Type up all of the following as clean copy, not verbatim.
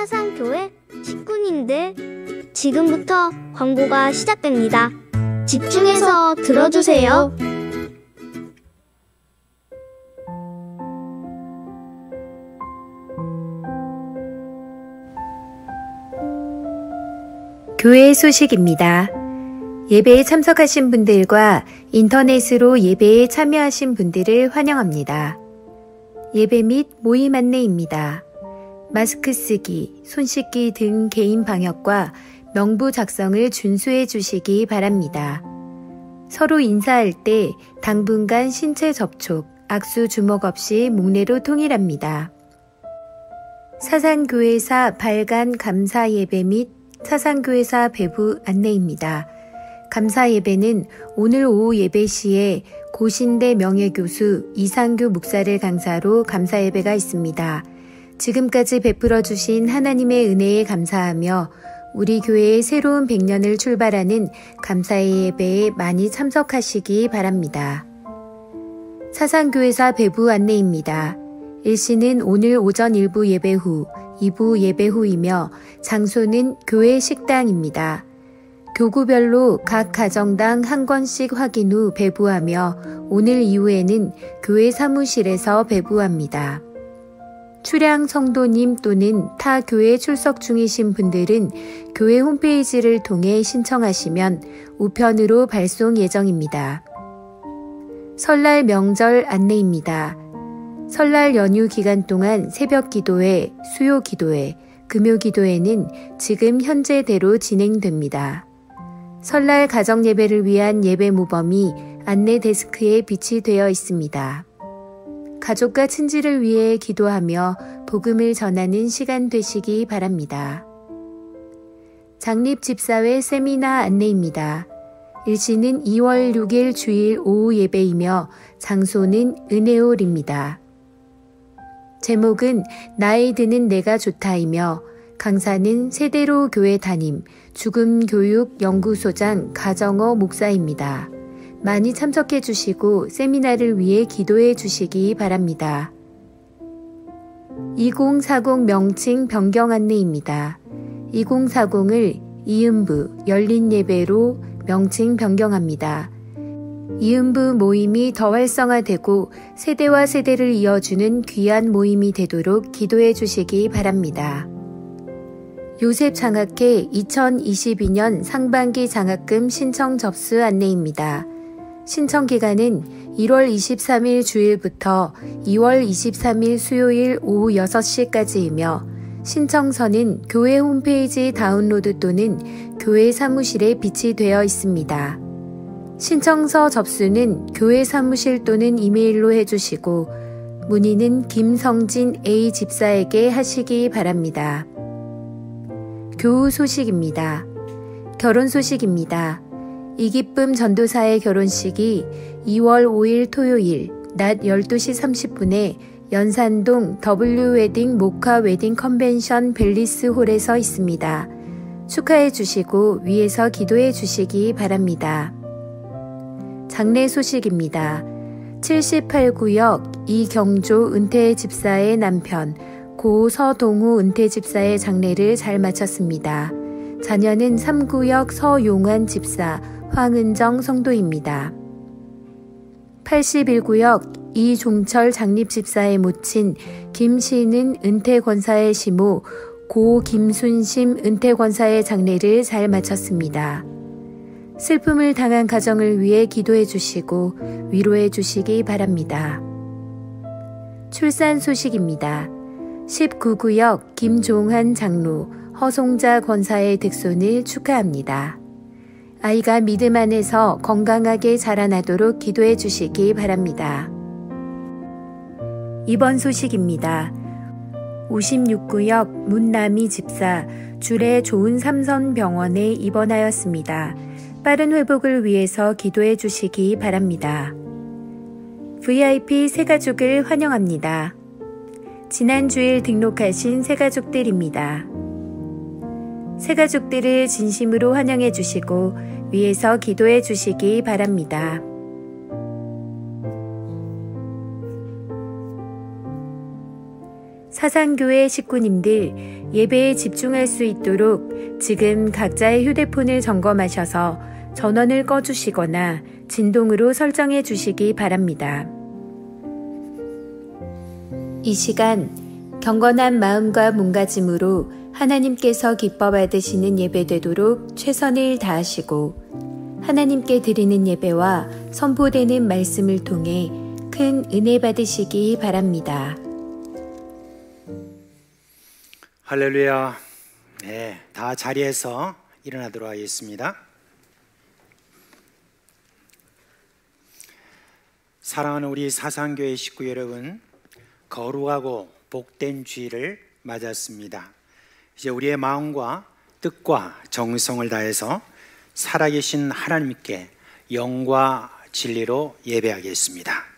사상교회 식구님들, 지금부터 광고가 시작됩니다. 집중해서 들어주세요. 교회 소식입니다. 예배에 참석하신 분들과 인터넷으로 예배에 참여하신 분들을 환영합니다. 예배 및 모임 안내입니다. 마스크 쓰기, 손 씻기 등 개인 방역과 명부 작성을 준수해 주시기 바랍니다. 서로 인사할 때 당분간 신체 접촉, 악수 주먹 없이 목례로 통일합니다. 사상교회사 발간 감사 예배 및 사상교회사 배부 안내입니다. 감사 예배는 오늘 오후 예배 시에 고신대 명예교수 이상규 목사를 강사로 감사 예배가 있습니다. 지금까지 베풀어 주신 하나님의 은혜에 감사하며 우리 교회의 새로운 100년을 출발하는 감사의 예배에 많이 참석하시기 바랍니다. 사상교회사 배부 안내입니다. 일시는 오늘 오전 1부 예배 후, 2부 예배 후이며 장소는 교회 식당입니다. 교구별로 각 가정당 한 권씩 확인 후 배부하며 오늘 이후에는 교회 사무실에서 배부합니다. 출향 성도님 또는 타 교회 출석 중이신 분들은 교회 홈페이지를 통해 신청하시면 우편으로 발송 예정입니다. 설날 명절 안내입니다. 설날 연휴 기간 동안 새벽 기도회, 수요 기도회, 금요 기도회는 지금 현재대로 진행됩니다. 설날 가정 예배를 위한 예배 모범이 안내 데스크에 비치되어 있습니다. 가족과 친지를 위해 기도하며 복음을 전하는 시간 되시기 바랍니다. 장립집사회 세미나 안내입니다. 일시는 2월 6일 주일 오후 예배이며 장소는 은혜홀입니다. 제목은 나이 드는 내가 좋다이며 강사는 세대로 교회 담임 죽음교육연구소장 가정어 목사입니다. 많이 참석해 주시고 세미나를 위해 기도해 주시기 바랍니다. 2040 명칭 변경 안내입니다. 2040을 이음부 열린 예배로 명칭 변경합니다. 이음부 모임이 더 활성화되고 세대와 세대를 이어주는 귀한 모임이 되도록 기도해 주시기 바랍니다. 요셉 장학회 2022년 상반기 장학금 신청 접수 안내입니다. 신청 기간은 1월 23일 주일부터 2월 23일 수요일 오후 6시까지이며 신청서는 교회 홈페이지 다운로드 또는 교회 사무실에 비치되어 있습니다. 신청서 접수는 교회 사무실 또는 이메일로 해주시고 문의는 김성진 A 집사에게 하시기 바랍니다. 교우 소식입니다. 결혼 소식입니다. 이기쁨 전도사의 결혼식이 2월 5일 토요일 낮 12시 30분에 연산동 W웨딩 모카 웨딩 컨벤션 벨리스 홀에서 있습니다. 축하해 주시고 위에서 기도해 주시기 바랍니다. 장례 소식입니다. 78구역 이경조 은퇴 집사의 남편 고 서동우 은퇴 집사의 장례를 잘 마쳤습니다. 자녀는 3구역 서용환 집사, 황은정 성도입니다. 81구역 이종철 장립집사의 모친 김신은 은퇴권사의 시모 고 김순심 은퇴권사의 장례를 잘 마쳤습니다. 슬픔을 당한 가정을 위해 기도해 주시고 위로해 주시기 바랍니다. 출산 소식입니다. 19구역 김종한 장로 허송자 권사의 득손을 축하합니다. 아이가 믿음 안에서 건강하게 자라나도록 기도해 주시기 바랍니다. 이번 소식입니다. 56구역 문남이 집사 주례 좋은 삼선병원에 입원하였습니다. 빠른 회복을 위해서 기도해 주시기 바랍니다. VIP 새가족을 환영합니다. 지난 주일 등록하신 새가족들입니다. 새가족들을 진심으로 환영해 주시고 위에서 기도해 주시기 바랍니다. 사상교회 식구님들 예배에 집중할 수 있도록 지금 각자의 휴대폰을 점검하셔서 전원을 꺼주시거나 진동으로 설정해 주시기 바랍니다. 이 시간 경건한 마음과 몸가짐으로 하나님께서 기뻐 받으시는 예배 되도록 최선을 다하시고 하나님께 드리는 예배와 선포되는 말씀을 통해 큰 은혜 받으시기 바랍니다. 할렐루야. 네, 다 자리에서 일어나도록 하겠습니다. 사랑하는 우리 사상교회 식구 여러분, 거룩하고 복된 주일을 맞았습니다. 이제 우리의 마음과 뜻과 정성을 다해서 살아계신 하나님께 영과 진리로 예배하겠습니다.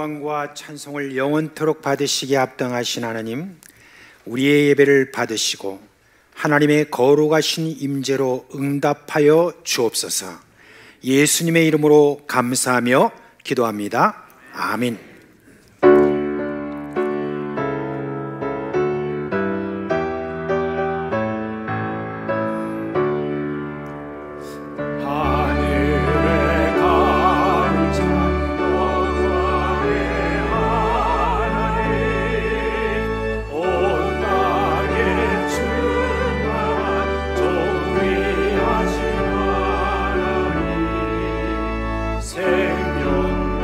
영광과 찬송을 영원토록 받으시기에 합당하신 하나님, 우리의 예배를 받으시고 하나님의 거룩하신 임재로 응답하여 주옵소서. 예수님의 이름으로 감사하며 기도합니다. 아멘. 생명과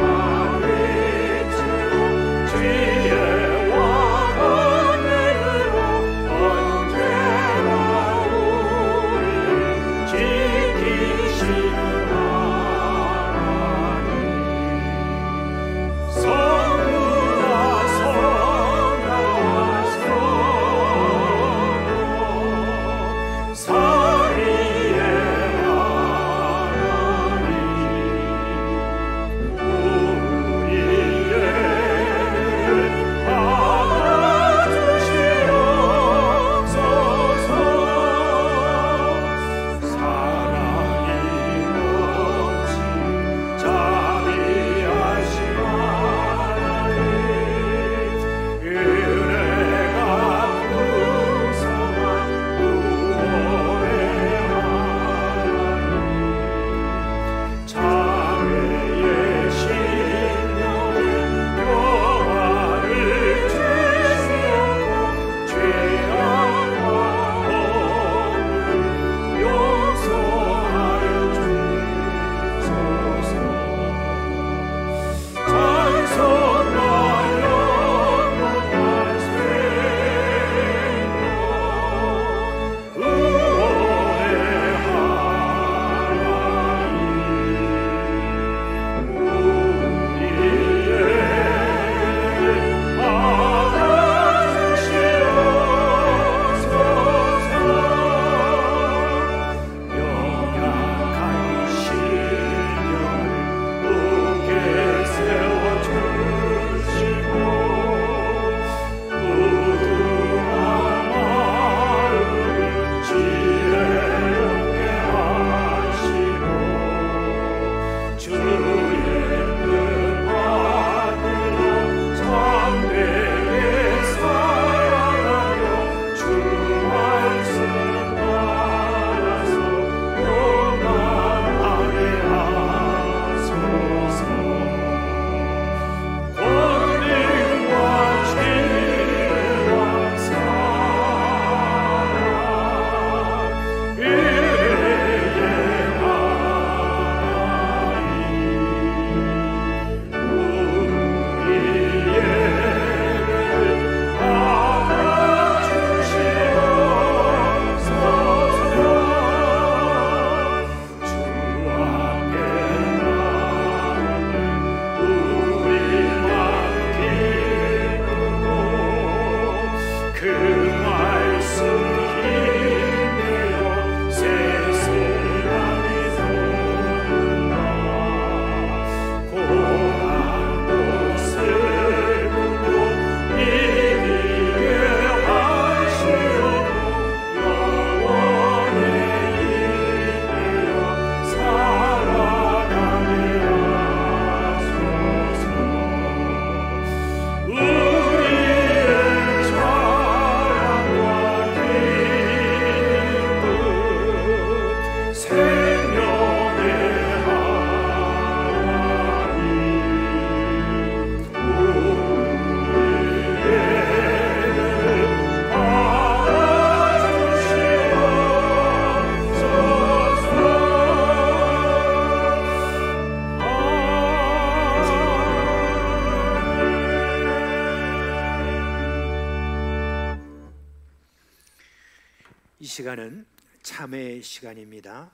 시간은 참회의 시간입니다.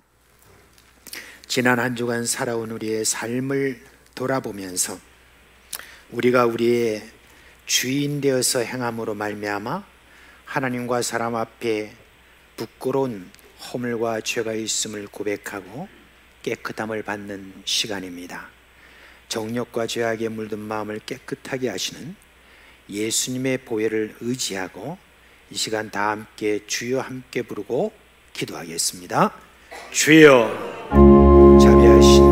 지난 한 주간 살아온 우리의 삶을 돌아보면서 우리가 우리의 주인 되어서 행함으로 말미암아 하나님과 사람 앞에 부끄러운 허물과 죄가 있음을 고백하고 깨끗함을 받는 시간입니다. 정욕과 죄악에 물든 마음을 깨끗하게 하시는 예수님의 보혈을 의지하고 이 시간 다 함께 주여 함께 부르고 기도하겠습니다. 주여, 자비하신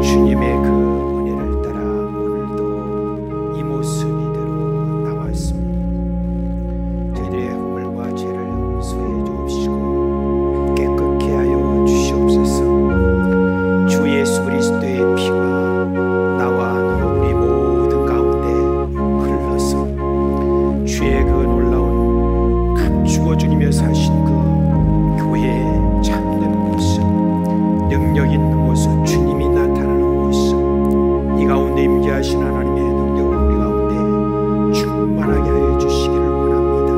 주님의 그 은혜를 따라 오늘도 이 모습 이대로 나왔습니다. 저희들의 허물과 죄를 용서해 주옵시고 깨끗게 하여 주시옵소서. 주 예수 그리스도의 피가 나와 너 우리 모든 가운데 흘러서 주의 그 놀라운 감추어 주님여 사신 그 교회의 참된 모습, 능력 있는 모습, 주님이 나타나는 모습, 이 가운데 임재하신 하나님의 능력을 우리 가운데 충만하게 하여 주시기를 원합니다.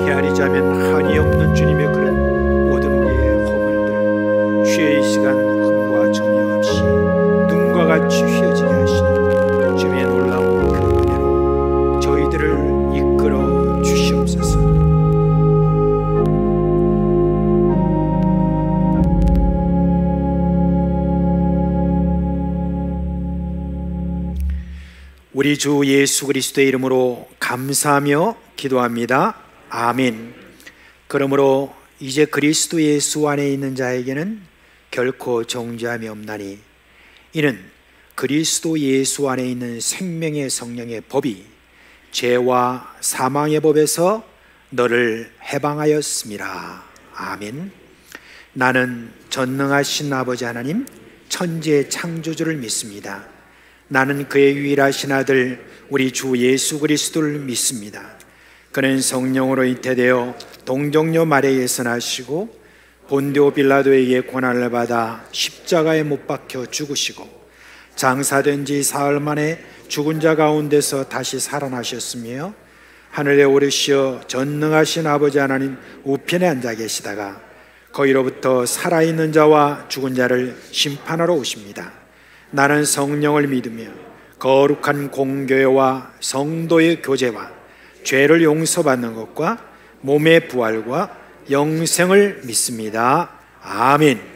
헤아리자면 한이 없는 주님의 그런 모든 우리의 허물들 주의 이 시간 흠과 점이 없이 눈과 같이 휘어지게 하시는 주의 놀라운 그 은혜로 저희들을 이끌어 주시옵소서. 우리 주 예수 그리스도의 이름으로 감사하며 기도합니다. 아멘. 그러므로 이제 그리스도 예수 안에 있는 자에게는 결코 정죄함이 없나니 이는 그리스도 예수 안에 있는 생명의 성령의 법이 죄와 사망의 법에서 너를 해방하였습니다. 아멘. 나는 전능하신 아버지 하나님 천지의 창조주를 믿습니다. 나는 그의 유일하신 아들 우리 주 예수 그리스도를 믿습니다. 그는 성령으로 잉태되어 동정녀 마리아에서 나시고 본디오 빌라도에게 고난을 받아 십자가에 못 박혀 죽으시고 장사된 지 사흘 만에 죽은 자 가운데서 다시 살아나셨으며 하늘에 오르시어 전능하신 아버지 하나님 우편에 앉아 계시다가 거기로부터 살아있는 자와 죽은 자를 심판하러 오십니다. 나는 성령을 믿으며 거룩한 공교회와 성도의 교제와 죄를 용서받는 것과 몸의 부활과 영생을 믿습니다. 아멘.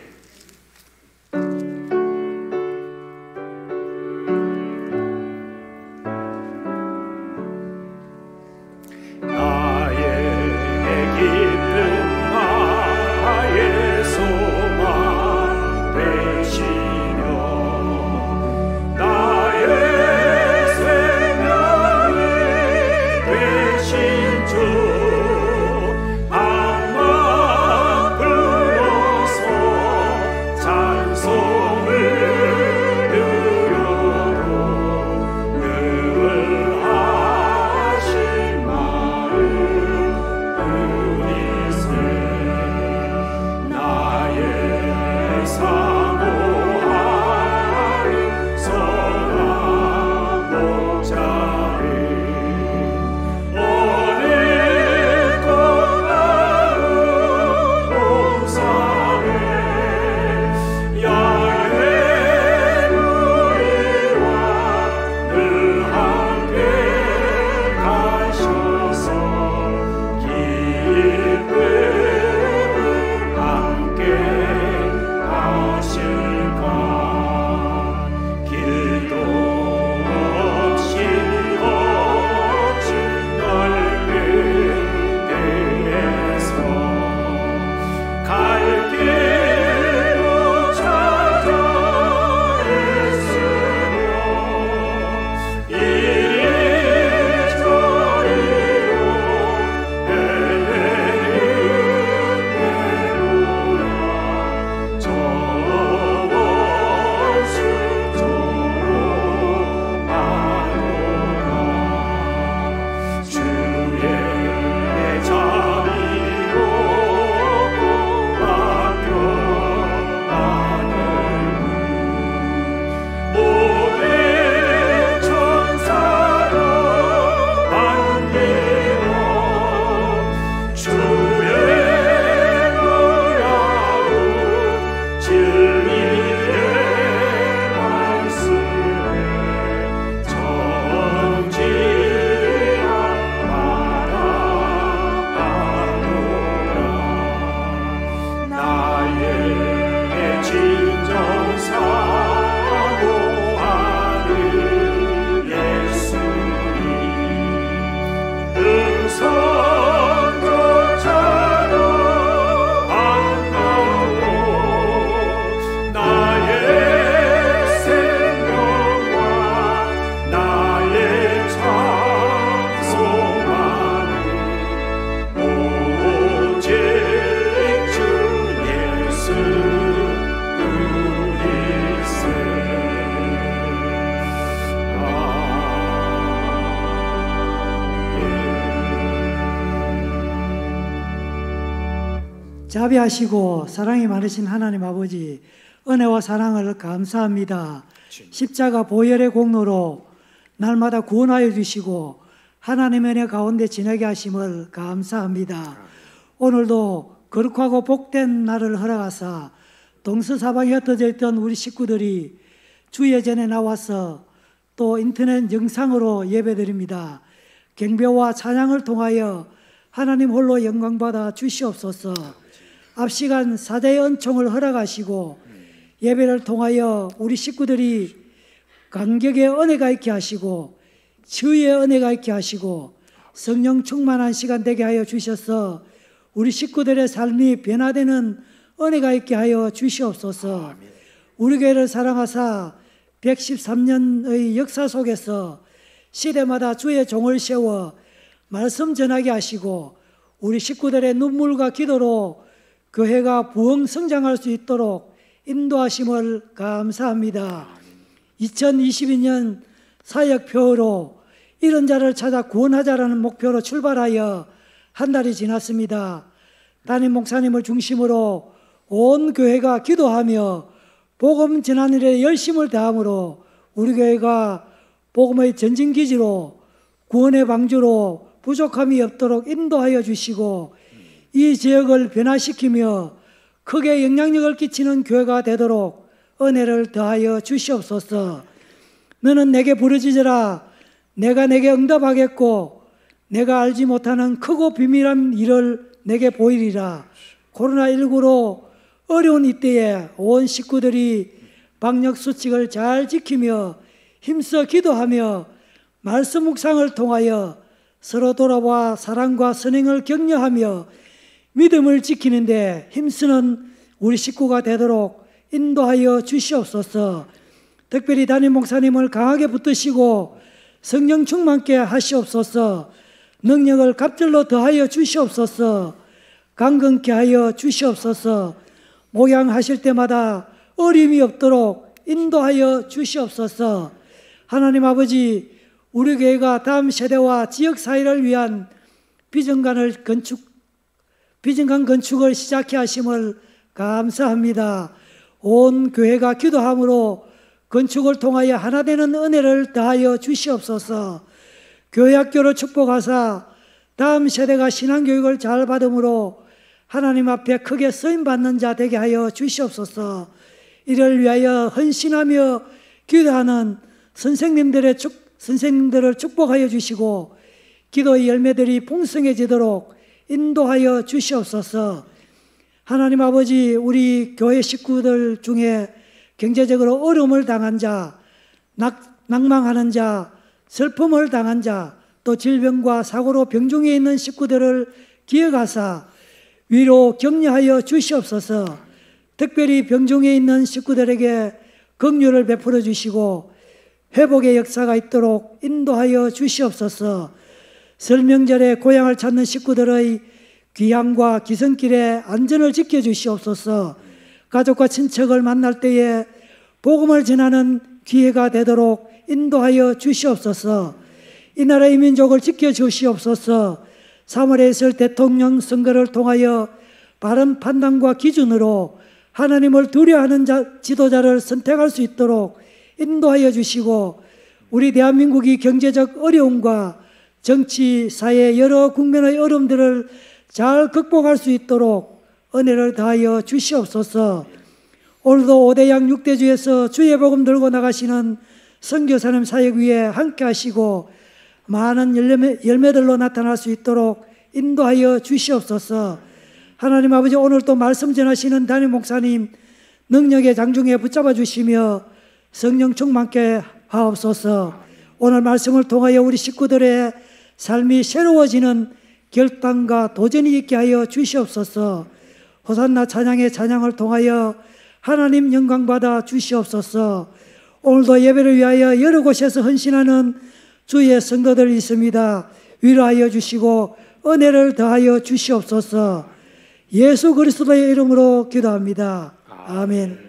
주 악마 불러서 자비하시고 사랑이 많으신 하나님 아버지, 은혜와 사랑을 감사합니다. 십자가 보혈의 공로로 날마다 구원하여 주시고 하나님의 은혜 가운데 지내게 하심을 감사합니다. 오늘도 거룩하고 복된 날을 허락하사 동서사방에 흩어져 있던 우리 식구들이 주의 전에 나와서 또 인터넷 영상으로 예배드립니다. 경배와 찬양을 통하여 하나님 홀로 영광받아 주시옵소서. 앞 시간 사자의 은총을 허락하시고 예배를 통하여 우리 식구들이 감격의 은혜가 있게 하시고 치유의 은혜가 있게 하시고 성령 충만한 시간 되게 하여 주셔서 우리 식구들의 삶이 변화되는 은혜가 있게 하여 주시옵소서. 우리 교회를 사랑하사 113년의 역사 속에서 시대마다 주의 종을 세워 말씀 전하게 하시고 우리 식구들의 눈물과 기도로 교회가 부흥 성장할 수 있도록 인도하심을 감사합니다. 2022년 사역표로 이런 자를 찾아 구원하자라는 목표로 출발하여 한 달이 지났습니다. 담임 목사님을 중심으로 온 교회가 기도하며 복음 전하는 일에 열심을 다함으로 우리 교회가 복음의 전진기지로 구원의 방주로 부족함이 없도록 인도하여 주시고 이 지역을 변화시키며 크게 영향력을 끼치는 교회가 되도록 은혜를 더하여 주시옵소서. 너는 내게 부르짖으라. 내가 내게 응답하겠고 내가 알지 못하는 크고 비밀한 일을 내게 보이리라. 코로나19로 어려운 이때에 온 식구들이 방역수칙을 잘 지키며 힘써 기도하며 말씀 묵상을 통하여 서로 돌아와 사랑과 선행을 격려하며 믿음을 지키는데 힘쓰는 우리 식구가 되도록 인도하여 주시옵소서. 특별히 담임 목사님을 강하게 붙드시고 성령 충만케 하시옵소서. 능력을 갑절로 더하여 주시옵소서. 강건케 하여 주시옵소서. 목양하실 때마다 어림이 없도록 인도하여 주시옵소서. 하나님 아버지, 우리 교회가 다음 세대와 지역사회를 위한 비전관 건축을 시작해 하심을 감사합니다. 온 교회가 기도함으로 건축을 통하여 하나 되는 은혜를 더하여 주시옵소서. 교회 학교를 축복하사 다음 세대가 신앙교육을 잘 받음으로 하나님 앞에 크게 쓰임받는 자 되게 하여 주시옵소서. 이를 위하여 헌신하며 기도하는 선생님들을 축복하여 주시고 기도의 열매들이 풍성해지도록 인도하여 주시옵소서. 하나님 아버지, 우리 교회 식구들 중에 경제적으로 어려움을 당한 자, 낭망하는 자, 슬픔을 당한 자, 또 질병과 사고로 병중에 있는 식구들을 기억하사 위로 격려하여 주시옵소서. 특별히 병중에 있는 식구들에게 긍휼을 베풀어 주시고 회복의 역사가 있도록 인도하여 주시옵소서. 설명절에 고향을 찾는 식구들의 귀향과 기성길에 안전을 지켜주시옵소서. 가족과 친척을 만날 때에 복음을 전하는 기회가 되도록 인도하여 주시옵소서. 이 나라의 민족을 지켜주시옵소서. 3월에 있을 대통령 선거를 통하여 바른 판단과 기준으로 하나님을 두려워하는 지도자를 선택할 수 있도록 인도하여 주시고 우리 대한민국이 경제적 어려움과 정치, 사회 여러 국면의 어려움들을 잘 극복할 수 있도록 은혜를 더하여 주시옵소서. 오늘도 5대양 6대주에서 주의 복음 들고 나가시는 선교사님 사역 위에 함께 하시고 많은 열매들로 나타날 수 있도록 인도하여 주시옵소서. 하나님 아버지, 오늘 또 말씀 전하시는 담임 목사님 능력의 장중에 붙잡아 주시며 성령 충만케 하옵소서. 오늘 말씀을 통하여 우리 식구들의 삶이 새로워지는 결단과 도전이 있게 하여 주시옵소서. 호산나 찬양의 찬양을 통하여 하나님 영광 받아 주시옵소서. 오늘도 예배를 위하여 여러 곳에서 헌신하는 주의 성도들이 있습니다. 위로하여 주시고 은혜를 더하여 주시옵소서. 예수 그리스도의 이름으로 기도합니다. 아멘.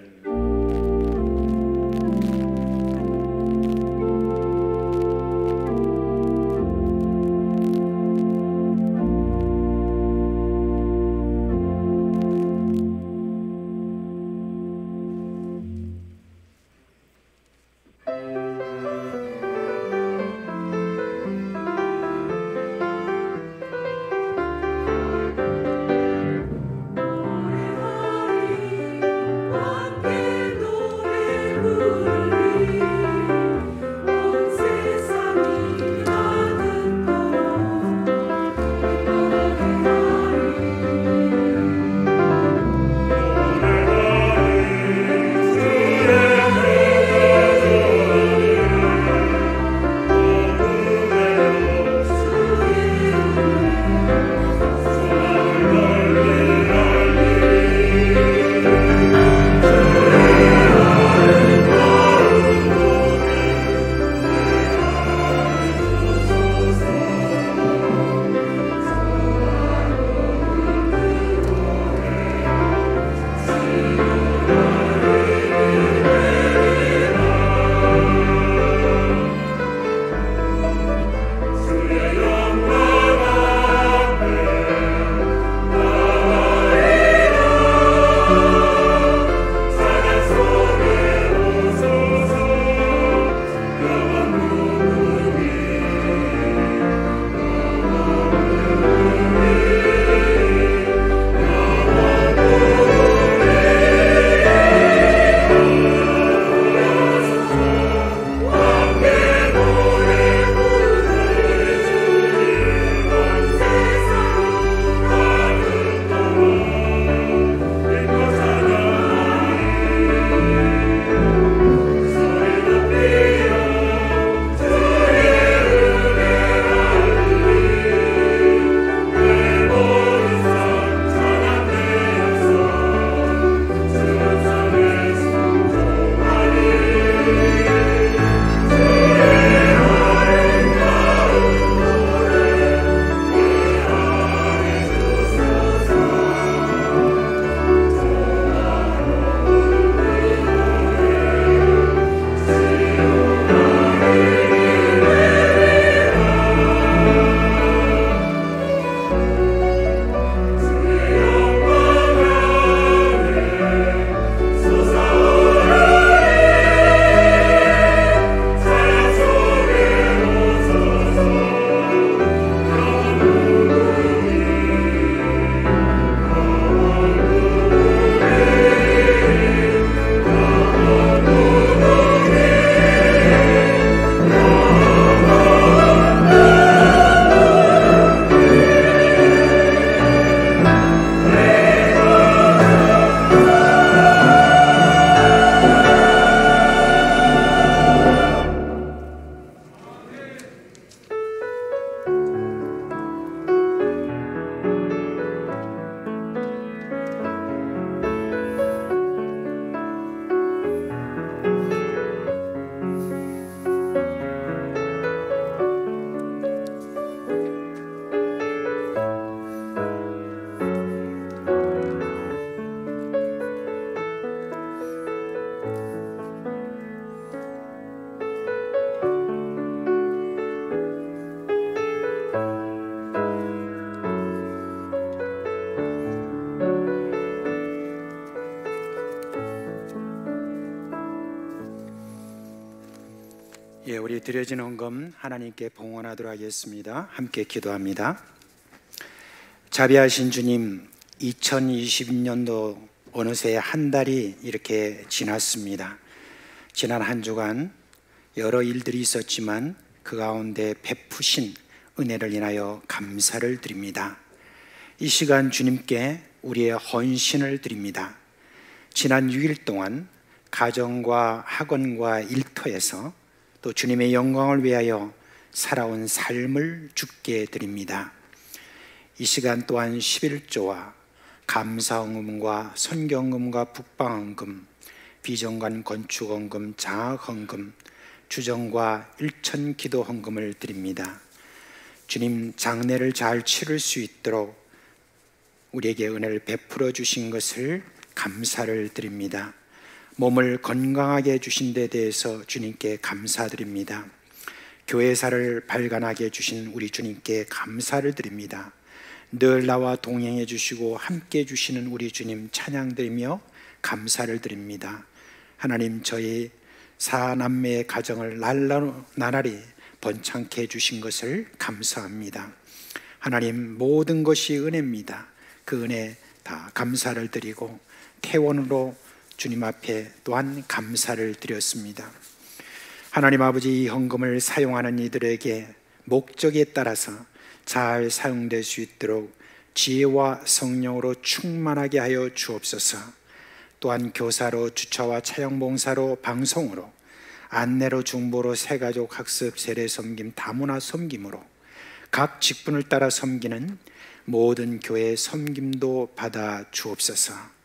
예, 우리 드려진 헌금 하나님께 봉헌하도록 하겠습니다. 함께 기도합니다. 자비하신 주님, 2020년도 어느새 한 달이 이렇게 지났습니다. 지난 한 주간 여러 일들이 있었지만 그 가운데 베푸신 은혜를 인하여 감사를 드립니다. 이 시간 주님께 우리의 헌신을 드립니다. 지난 6일 동안 가정과 학원과 일터에서 또 주님의 영광을 위하여 살아온 삶을 주께 드립니다. 이 시간 또한 11조와 감사헌금과 선경금과 북방헌금, 비정관 건축헌금, 장학헌금, 주정과 일천 기도헌금을 드립니다. 주님, 장례를 잘 치를 수 있도록 우리에게 은혜를 베풀어 주신 것을 감사를 드립니다. 몸을 건강하게 해주신 데 대해서 주님께 감사드립니다. 교회사를 발간하게 해주신 우리 주님께 감사를 드립니다. 늘 나와 동행해 주시고 함께 해주시는 우리 주님 찬양드리며 감사를 드립니다. 하나님, 저희 사남매의 가정을 나날이 번창케 해주신 것을 감사합니다. 하나님, 모든 것이 은혜입니다. 그 은혜 다 감사를 드리고 태원으로 주님 앞에 또한 감사를 드렸습니다. 하나님 아버지, 이 헌금을 사용하는 이들에게 목적에 따라서 잘 사용될 수 있도록 지혜와 성령으로 충만하게 하여 주옵소서. 또한 교사로, 주차와 차영봉사로, 방송으로, 안내로, 중보로, 새가족 학습, 세례 섬김, 다문화 섬김으로 각 직분을 따라 섬기는 모든 교회 섬김도 받아 주옵소서.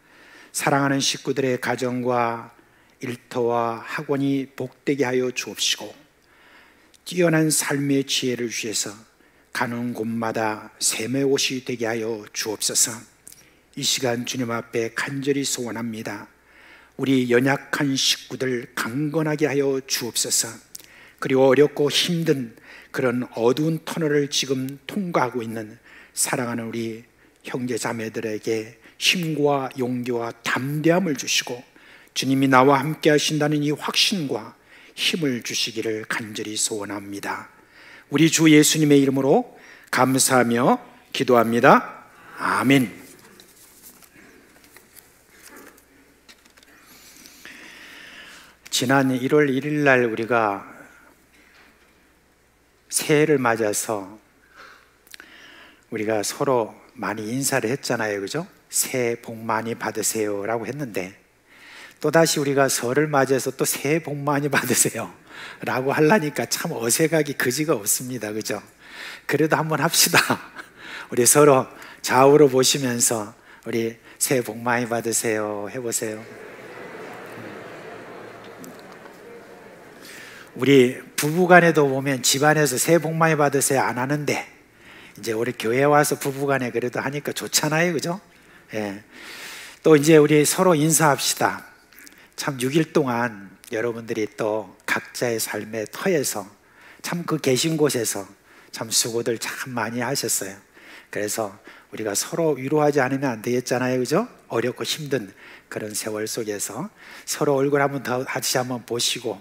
사랑하는 식구들의 가정과 일터와 학원이 복되게 하여 주옵시고, 뛰어난 삶의 지혜를 주셔서 가는 곳마다 샘의 옷이 되게 하여 주옵소서. 이 시간 주님 앞에 간절히 소원합니다. 우리 연약한 식구들 강건하게 하여 주옵소서. 그리고 어렵고 힘든 그런 어두운 터널을 지금 통과하고 있는 사랑하는 우리 형제 자매들에게 힘과 용기와 담대함을 주시고 주님이 나와 함께 하신다는 이 확신과 힘을 주시기를 간절히 소원합니다. 우리 주 예수님의 이름으로 감사하며 기도합니다. 아멘. 지난 1월 1일 날 우리가 새해를 맞아서 우리가 서로 많이 인사를 했잖아요, 그죠? 새해 복 많이 받으세요 라고 했는데, 또다시 우리가 설을 맞이해서 또 새해 복 많이 받으세요 라고 하려니까 참 어색하기 그지가 없습니다, 그죠? 그래도 한번 합시다. 우리 서로 좌우로 보시면서 우리 새해 복 많이 받으세요 해보세요. 우리 부부간에도 보면 집안에서 새해 복 많이 받으세요 안 하는데, 이제 우리 교회 와서 부부간에 그래도 하니까 좋잖아요, 그죠? 예. 또 이제 우리 서로 인사합시다. 참 6일 동안 여러분들이 또 각자의 삶의 터에서 참 그 계신 곳에서 참 수고들 참 많이 하셨어요. 그래서 우리가 서로 위로하지 않으면 안 되겠잖아요, 그죠? 어렵고 힘든 그런 세월 속에서 서로 얼굴 한번 더 다시 한번 보시고,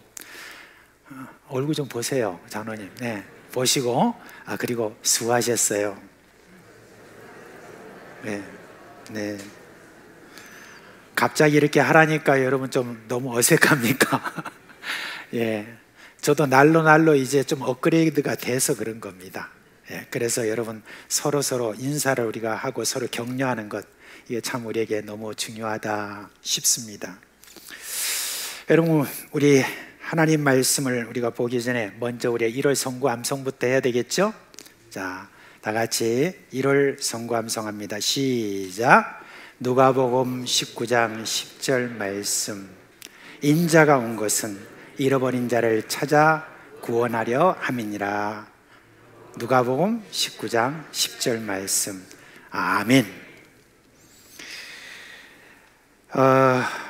얼굴 좀 보세요, 장로님. 네, 보시고, 그리고 수고하셨어요. 네, 네. 갑자기 이렇게 하라니까 여러분 좀 너무 어색합니까? 예, 저도 날로 이제 좀 업그레이드가 돼서 그런 겁니다. 예, 그래서 여러분 서로 인사를 우리가 하고 서로 격려하는 것, 이게 참 우리에게 너무 중요하다 싶습니다. 여러분, 우리 하나님 말씀을 우리가 보기 전에 먼저 우리 1월 성구 암송부터 해야 되겠죠? 자, 다 같이 1월 성구 암송합니다. 시작. 누가복음 19장 10절 말씀. 인자가 온 것은 잃어버린 자를 찾아 구원하려 함이니라. 누가복음 19장 10절 말씀. 아멘.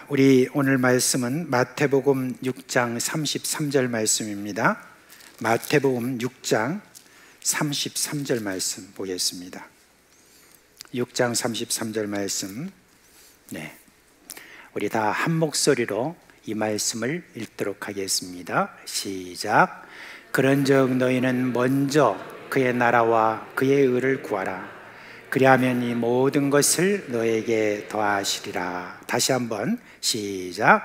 우리 오늘 말씀은 마태복음 6장 33절 말씀입니다. 마태복음 6장 33절 말씀 보겠습니다. 6장 33절 말씀. 네, 우리 다 한 목소리로 이 말씀을 읽도록 하겠습니다. 시작. 그런즉 너희는 먼저 그의 나라와 그의 의를 구하라. 그리하면 이 모든 것을 너에게 더하시리라. 다시 한번 시작.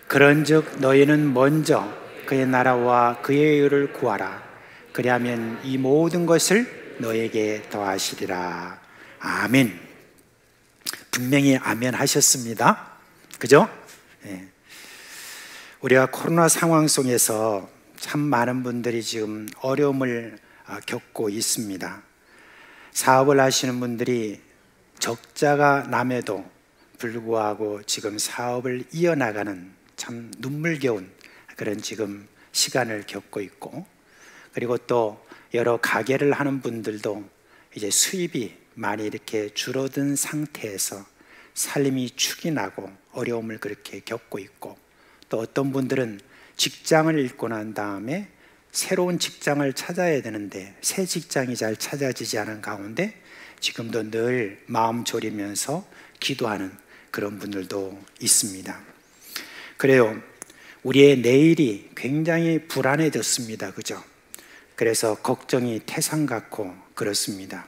그런즉 너희는 먼저 그의 나라와 그의 의를 구하라. 그리하면 이 모든 것을 너에게 더하시리라. 아멘. 분명히 아멘 하셨습니다. 그죠? 네. 우리가 코로나 상황 속에서 참 많은 분들이 지금 어려움을 겪고 있습니다. 사업을 하시는 분들이 적자가 남에도 불구하고 지금 사업을 이어나가는 참 눈물겨운 그런 지금 시간을 겪고 있고, 그리고 또 여러 가게를 하는 분들도 이제 수입이 많이 이렇게 줄어든 상태에서 살림이 축이 나고 어려움을 그렇게 겪고 있고, 또 어떤 분들은 직장을 잃고 난 다음에 새로운 직장을 찾아야 되는데 새 직장이 잘 찾아지지 않은 가운데 지금도 늘 마음 졸이면서 기도하는 그런 분들도 있습니다. 그래요. 우리의 내일이 굉장히 불안해졌습니다. 그죠? 그래서 걱정이 태산 같고 그렇습니다.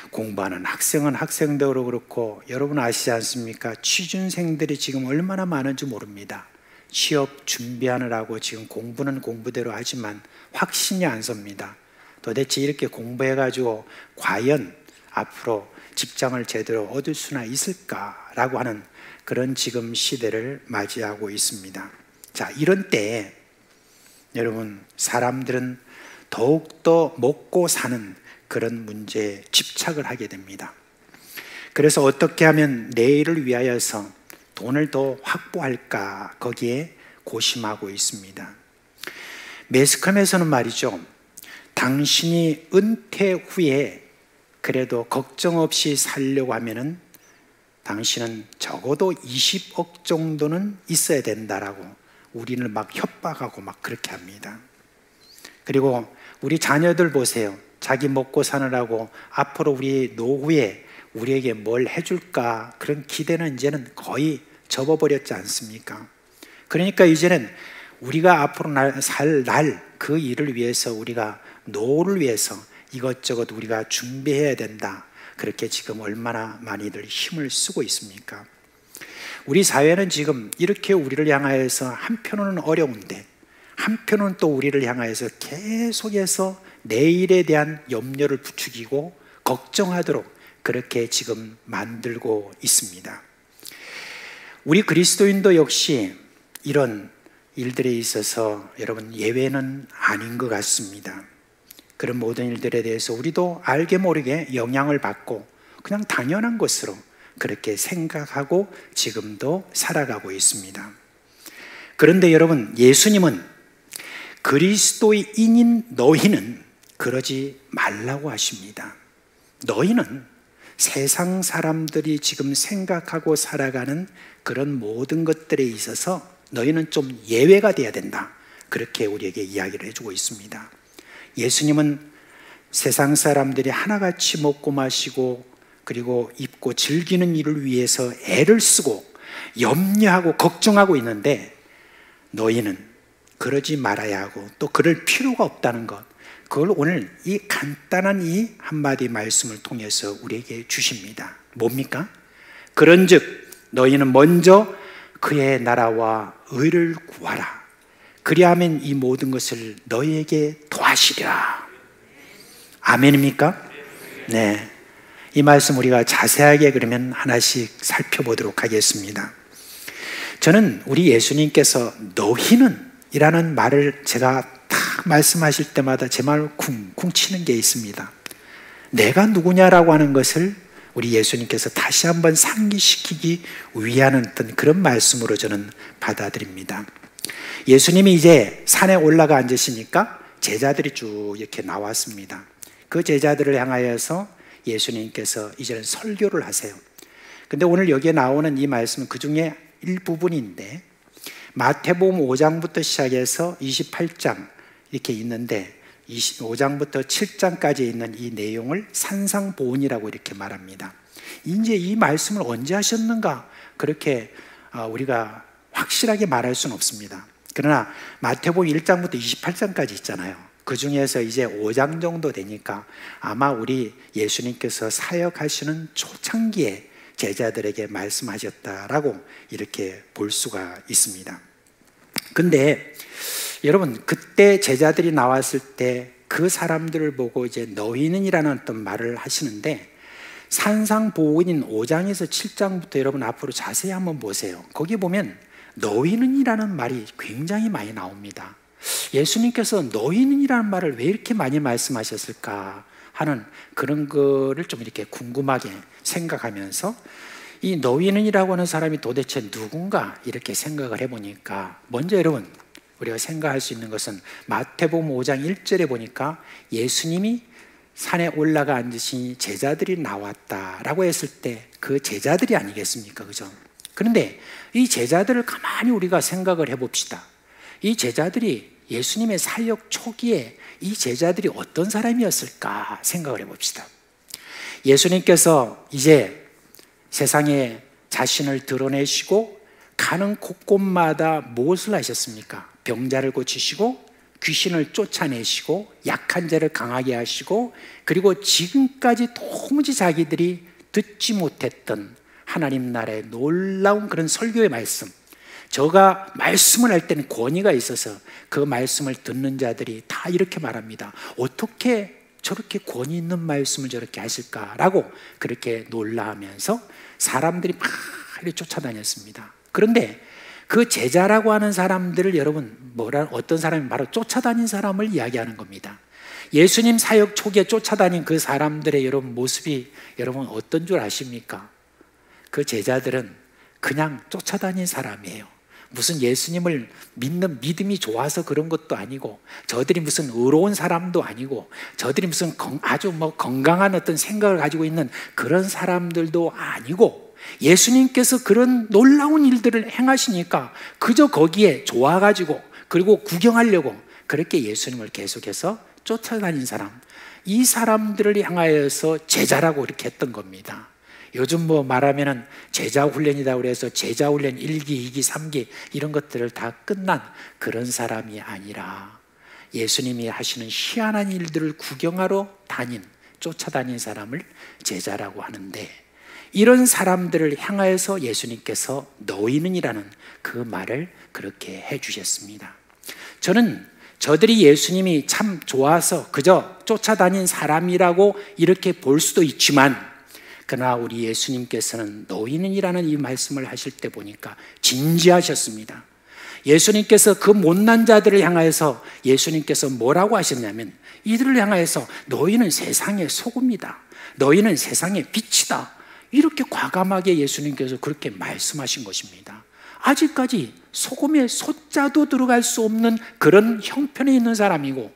공부하는 학생은 학생대로 그렇고, 여러분 아시지 않습니까? 취준생들이 지금 얼마나 많은지 모릅니다. 취업 준비하느라고 지금 공부는 공부대로 하지만 확신이 안 섭니다. 도대체 이렇게 공부해가지고 과연 앞으로 직장을 제대로 얻을 수나 있을까라고 하는 그런 지금 시대를 맞이하고 있습니다. 자, 이런 때에 여러분, 사람들은 더욱더 먹고 사는 그런 문제에 집착을 하게 됩니다. 그래서 어떻게 하면 내일을 위하여서 돈을 더 확보할까, 거기에 고심하고 있습니다. 매스컴에서는 말이죠, 당신이 은퇴 후에 그래도 걱정 없이 살려고 하면은 당신은 적어도 20억 정도는 있어야 된다라고 우리를 막 협박하고 막 그렇게 합니다. 그리고 우리 자녀들 보세요. 자기 먹고 사느라고 앞으로 우리 노후에 우리에게 뭘 해줄까, 그런 기대는 이제는 거의 접어버렸지 않습니까? 그러니까 이제는 우리가 앞으로 살 그 일을 위해서, 우리가 노후를 위해서 이것저것 우리가 준비해야 된다, 그렇게 지금 얼마나 많이들 힘을 쓰고 있습니까? 우리 사회는 지금 이렇게 우리를 향하여서 한편으로는 어려운데 한편으로는 또 우리를 향하여서 계속해서 내일에 대한 염려를 부추기고 걱정하도록 그렇게 지금 만들고 있습니다. 우리 그리스도인도 역시 이런 일들에 있어서 여러분 예외는 아닌 것 같습니다. 그런 모든 일들에 대해서 우리도 알게 모르게 영향을 받고 그냥 당연한 것으로 그렇게 생각하고 지금도 살아가고 있습니다. 그런데 여러분, 예수님은 그리스도인인 너희는 그러지 말라고 하십니다. 너희는 세상 사람들이 지금 생각하고 살아가는 그런 모든 것들에 있어서 너희는 좀 예외가 돼야 된다, 그렇게 우리에게 이야기를 해주고 있습니다. 예수님은 세상 사람들이 하나같이 먹고 마시고 그리고 입고 즐기는 일을 위해서 애를 쓰고 염려하고 걱정하고 있는데, 너희는 그러지 말아야 하고 또 그럴 필요가 없다는 것, 그걸 오늘 이 간단한 이 한마디 말씀을 통해서 우리에게 주십니다. 뭡니까? 그런즉 너희는 먼저 그의 나라와 의를 구하라. 그리하면 이 모든 것을 너희에게 더하시리라. 아멘입니까? 네. 이 말씀 우리가 자세하게 그러면 하나씩 살펴보도록 하겠습니다. 저는 우리 예수님께서 너희는 이라는 말을 제가 딱 말씀하실 때마다 제 마음을 쿵쿵 치는 게 있습니다. 내가 누구냐라고 하는 것을 우리 예수님께서 다시 한번 상기시키기 위한 어떤 그런 말씀으로 저는 받아들입니다. 예수님이 이제 산에 올라가 앉으시니까 제자들이 쭉 이렇게 나왔습니다. 그 제자들을 향하여서 예수님께서 이제는 설교를 하세요. 근데 오늘 여기에 나오는 이 말씀은 그 중에 일부분인데, 마태복음 5장부터 시작해서 28장 이렇게 있는데 25장부터 7장까지 있는 이 내용을 산상보훈이라고 이렇게 말합니다. 이제 이 말씀을 언제 하셨는가, 그렇게 우리가 확실하게 말할 수는 없습니다. 그러나 마태복음 1장부터 28장까지 있잖아요. 그 중에서 이제 5장 정도 되니까 아마 우리 예수님께서 사역하시는 초창기에 제자들에게 말씀하셨다라고 이렇게 볼 수가 있습니다. 근데 여러분, 그때 제자들이 나왔을 때 그 사람들을 보고 이제 너희는이라는 어떤 말을 하시는데, 산상보훈인 5장에서 7장부터 여러분 앞으로 자세히 한번 보세요. 거기 보면 너희는이라는 말이 굉장히 많이 나옵니다. 예수님께서 너희는이라는 말을 왜 이렇게 많이 말씀하셨을까 하는 그런 거를 좀 이렇게 궁금하게 생각하면서, 이 너희는이라고 하는 사람이 도대체 누군가 이렇게 생각을 해보니까, 먼저 여러분 우리가 생각할 수 있는 것은 마태복음 5장 1절에 보니까 예수님이 산에 올라가 앉으시니 제자들이 나왔다라고 했을 때 그 제자들이 아니겠습니까? 그죠? 그런데 이 제자들을 가만히 우리가 생각을 해봅시다. 이 제자들이 예수님의 사역 초기에 이 제자들이 어떤 사람이었을까 생각을 해봅시다. 예수님께서 이제 세상에 자신을 드러내시고 가는 곳곳마다 무엇을 하셨습니까? 병자를 고치시고 귀신을 쫓아내시고 약한 자를 강하게 하시고, 그리고 지금까지 도무지 자기들이 듣지 못했던 하나님 나라의 놀라운 그런 설교의 말씀, 저가 말씀을 할 때는 권위가 있어서 그 말씀을 듣는 자들이 다 이렇게 말합니다. 어떻게 저렇게 권위 있는 말씀을 저렇게 하실까라고 그렇게 놀라하면서 사람들이 막 이렇게 쫓아다녔습니다. 그런데 그 제자라고 하는 사람들을 여러분 어떤 사람이 바로 쫓아다닌 사람을 이야기하는 겁니다. 예수님 사역 초기에 쫓아다닌 그 사람들의 여러분 모습이 여러분 어떤 줄 아십니까? 그 제자들은 그냥 쫓아다닌 사람이에요. 무슨 예수님을 믿는 믿음이 좋아서 그런 것도 아니고, 저들이 무슨 의로운 사람도 아니고, 저들이 무슨 아주 건강한 어떤 생각을 가지고 있는 그런 사람들도 아니고, 예수님께서 그런 놀라운 일들을 행하시니까 그저 거기에 좋아가지고 그리고 구경하려고 그렇게 예수님을 계속해서 쫓아다닌 사람, 이 사람들을 향하여서 제자라고 이렇게 했던 겁니다. 요즘 말하면은 제자 훈련이라고 해서 제자 훈련 1기, 2기, 3기 이런 것들을 다 끝난 그런 사람이 아니라 예수님이 하시는 희한한 일들을 구경하러 쫓아다닌 사람을 제자라고 하는데, 이런 사람들을 향하여서 예수님께서 너희는이라는 그 말을 그렇게 해주셨습니다. 저는 저들이 예수님이 참 좋아서 그저 쫓아다닌 사람이라고 이렇게 볼 수도 있지만, 그러나 우리 예수님께서는 너희는이라는 이 말씀을 하실 때 보니까 진지하셨습니다. 예수님께서 그 못난 자들을 향하여서 예수님께서 뭐라고 하셨냐면, 이들을 향하여서 너희는 세상의 소금이다, 너희는 세상의 빛이다, 이렇게 과감하게 예수님께서 그렇게 말씀하신 것입니다. 아직까지 소금에 소자도 들어갈 수 없는 그런 형편에 있는 사람이고,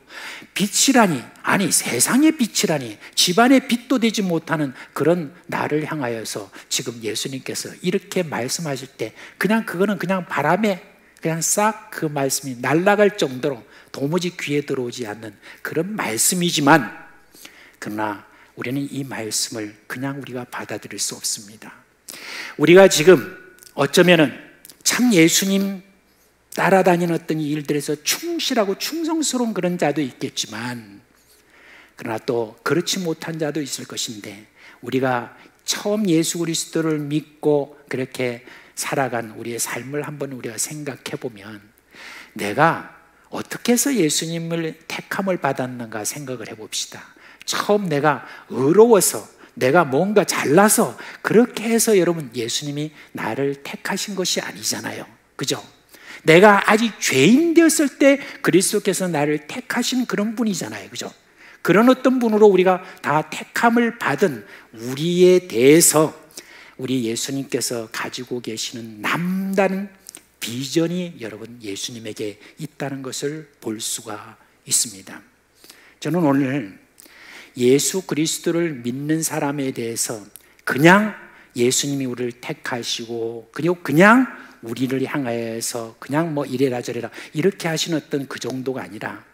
빛이라니, 아니 세상의 빛이라니 집안의 빛도 되지 못하는 그런 나를 향하여서 지금 예수님께서 이렇게 말씀하실 때 그냥 그거는 그냥 바람에 그냥 싹 그 말씀이 날아갈 정도로 도무지 귀에 들어오지 않는 그런 말씀이지만, 그러나 우리는 이 말씀을 그냥 우리가 받아들일 수 없습니다. 우리가 지금 어쩌면은 참 예수님 따라다니는 어떤 일들에서 충실하고 충성스러운 그런 자도 있겠지만, 그러나 또 그렇지 못한 자도 있을 것인데, 우리가 처음 예수 그리스도를 믿고 그렇게 살아간 우리의 삶을 한번 우리가 생각해 보면, 내가 어떻게 해서 예수님을 택함을 받았는가 생각을 해봅시다. 처음 내가 의로워서, 내가 뭔가 잘나서 그렇게 해서 여러분 예수님이 나를 택하신 것이 아니잖아요. 그죠? 내가 아직 죄인 되었을 때 그리스도께서 나를 택하신 그런 분이잖아요. 그죠? 그런 어떤 분으로 우리가 다 택함을 받은 우리에 대해서 우리 예수님께서 가지고 계시는 남다른 비전이 여러분 예수님에게 있다는 것을 볼 수가 있습니다. 저는 오늘 예수 그리스도를 믿는 사람에 대해서 그냥 예수님이 우리를 택하시고 그리고 그냥 우리를 향하여서 그냥 이래라 저래라 이렇게 하시는 어떤 그 정도가 아니라,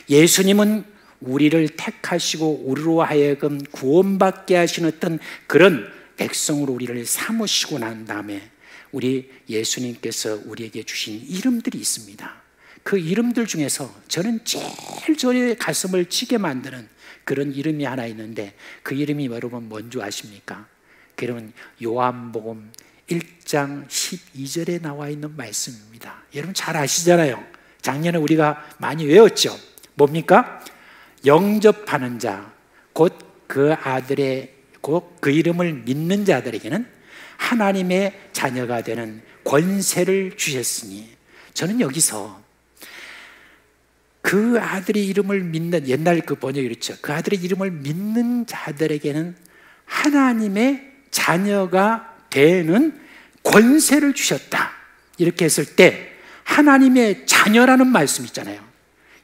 예수님은 우리를 택하시고 우리로 하여금 구원받게 하시는 어떤 그런 백성으로 우리를 삼으시고 난 다음에 우리 예수님께서 우리에게 주신 이름들이 있습니다. 그 이름들 중에서 저는 제일 저의 가슴을 치게 만드는 그런 이름이 하나 있는데, 그 이름이 여러분 뭔지 아십니까? 그 이름은 요한복음 1장 12절에 나와 있는 말씀입니다. 여러분 잘 아시잖아요. 작년에 우리가 많이 외웠죠. 뭡니까? 영접하는 자, 곧 그 이름을 믿는 자들에게는 하나님의 자녀가 되는 권세를 주셨으니, 저는 여기서 그 아들의 이름을 믿는, 옛날 그 번역이 그렇죠. 그 아들의 이름을 믿는 자들에게는 하나님의 자녀가 되는 권세를 주셨다. 이렇게 했을 때 하나님의 자녀라는 말씀 있잖아요.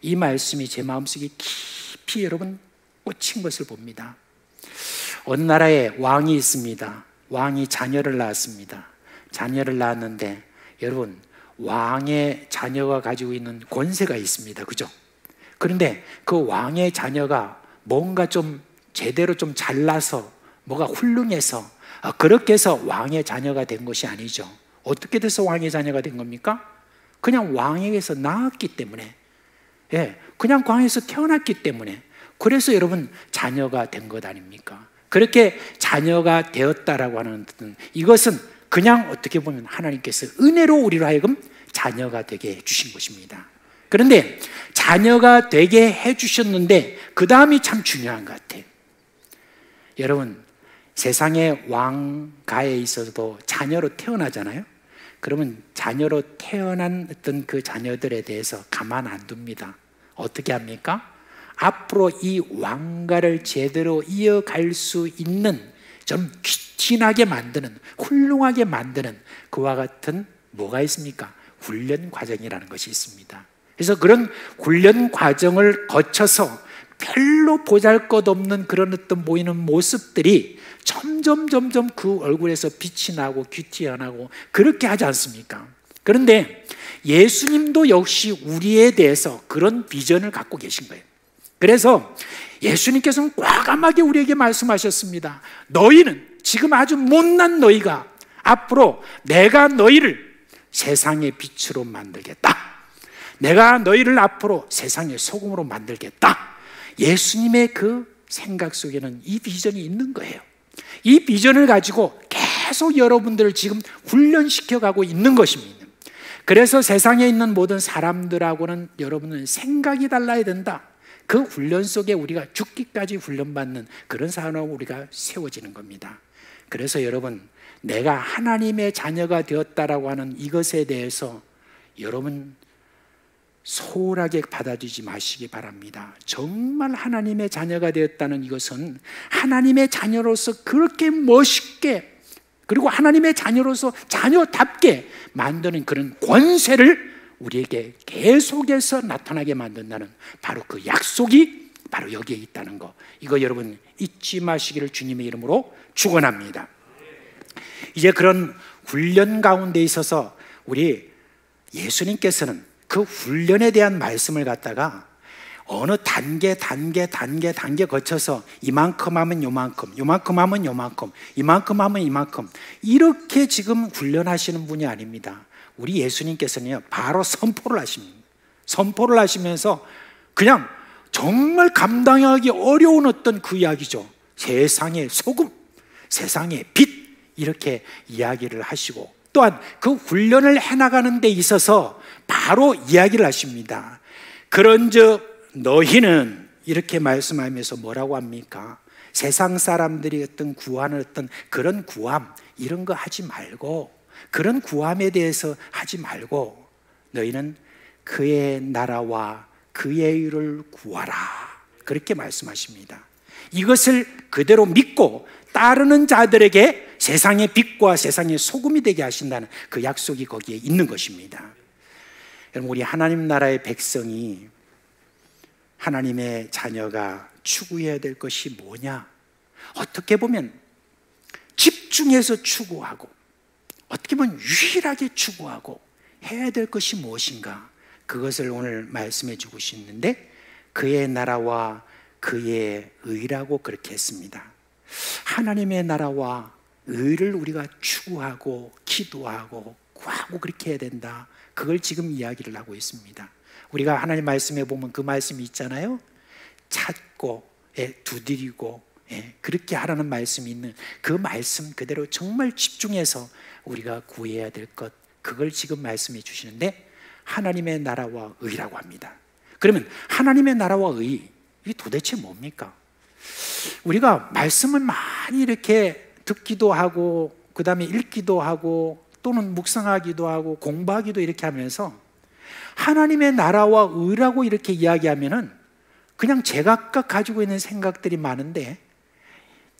이 말씀이 제 마음속에 깊이 여러분 꽂힌 것을 봅니다. 어느 나라에 왕이 있습니다. 왕이 자녀를 낳았습니다. 자녀를 낳았는데 여러분, 왕의 자녀가 가지고 있는 권세가 있습니다. 그죠? 그런데 그 왕의 자녀가 뭔가 좀 제대로 좀 잘나서 뭐가 훌륭해서 그렇게 해서 왕의 자녀가 된 것이 아니죠. 어떻게 돼서 왕의 자녀가 된 겁니까? 그냥 왕에게서 낳았기 때문에, 그냥 왕에서 태어났기 때문에, 그래서 여러분 자녀가 된 것 아닙니까? 그렇게 자녀가 되었다라고 하는 뜻은, 이것은 그냥 어떻게 보면 하나님께서 은혜로 우리로 하여금 자녀가 되게 해주신 것입니다. 그런데 자녀가 되게 해주셨는데 그 다음이 참 중요한 것 같아요. 여러분, 세상의 왕가에 있어서도 자녀로 태어나잖아요. 그러면 자녀로 태어난 어떤 그 자녀들에 대해서 가만 안 둡니다. 어떻게 합니까? 앞으로 이 왕가를 제대로 이어갈 수 있는, 좀 귀티나게 만드는, 훌륭하게 만드는 그와 같은 뭐가 있습니까? 훈련 과정이라는 것이 있습니다. 그래서 그런 훈련 과정을 거쳐서 별로 보잘것없는 그런 어떤 보이는 모습들이 점점 그 얼굴에서 빛이 나고 귀티나고 그렇게 하지 않습니까? 그런데 예수님도 역시 우리에 대해서 그런 비전을 갖고 계신 거예요. 그래서 예수님께서는 과감하게 우리에게 말씀하셨습니다. 너희는, 지금 아주 못난 너희가 앞으로 내가 너희를 세상의 빛으로 만들겠다. 내가 너희를 앞으로 세상의 소금으로 만들겠다. 예수님의 그 생각 속에는 이 비전이 있는 거예요. 이 비전을 가지고 계속 여러분들을 지금 훈련시켜가고 있는 것입니다. 그래서 세상에 있는 모든 사람들하고는 여러분은 생각이 달라야 된다. 그 훈련 속에 우리가 죽기까지 훈련받는 그런 사람으로 우리가 세워지는 겁니다. 그래서 여러분, 내가 하나님의 자녀가 되었다라고 하는 이것에 대해서 여러분 소홀하게 받아들이지 마시기 바랍니다. 정말 하나님의 자녀가 되었다는 이것은 하나님의 자녀로서 그렇게 멋있게, 그리고 하나님의 자녀로서 자녀답게 만드는 그런 권세를 우리에게 계속해서 나타나게 만든다는 바로 그 약속이 바로 여기에 있다는 거, 이거 여러분 잊지 마시기를 주님의 이름으로 축원합니다. 이제 그런 훈련 가운데 있어서 우리 예수님께서는 그 훈련에 대한 말씀을 갖다가 어느 단계 거쳐서 이만큼 하면 요만큼, 요만큼 하면 요만큼, 이만큼 하면 이만큼, 이렇게 지금 훈련하시는 분이 아닙니다. 우리 예수님께서는요, 바로 선포를 하십니다. 선포를 하시면서 그냥 정말 감당하기 어려운 어떤 그 이야기죠. 세상의 소금, 세상의 빛, 이렇게 이야기를 하시고, 또한 그 훈련을 해나가는 데 있어서 바로 이야기를 하십니다. 그런즉 너희는, 이렇게 말씀하면서 뭐라고 합니까? 세상 사람들이 어떤 구하는 어떤 그런 구함, 이런 거 하지 말고, 그런 구함에 대해서 하지 말고 너희는 그의 나라와 그의 의를 구하라, 그렇게 말씀하십니다. 이것을 그대로 믿고 따르는 자들에게 세상의 빛과 세상의 소금이 되게 하신다는 그 약속이 거기에 있는 것입니다. 여러분, 우리 하나님 나라의 백성이, 하나님의 자녀가 추구해야 될 것이 뭐냐? 어떻게 보면 집중해서 추구하고, 어떻게 보면 유일하게 추구하고 해야 될 것이 무엇인가? 그것을 오늘 말씀해 주고 싶는데, 그의 나라와 그의 의라고 그렇게 했습니다. 하나님의 나라와 의를 우리가 추구하고 기도하고 구하고 그렇게 해야 된다. 그걸 지금 이야기를 하고 있습니다. 우리가 하나님 말씀에 보면 그 말씀이 있잖아요. 찾고 두드리고 그렇게 하라는 말씀이 있는 그 말씀 그대로 정말 집중해서 우리가 구해야 될 것, 그걸 지금 말씀해 주시는데 하나님의 나라와 의라고 합니다. 그러면 하나님의 나라와 의, 이게 도대체 뭡니까? 우리가 말씀을 많이 이렇게 듣기도 하고 그 다음에 읽기도 하고 또는 묵상하기도 하고 공부하기도 이렇게 하면서 하나님의 나라와 의라고 이렇게 이야기하면은 그냥 제각각 가지고 있는 생각들이 많은데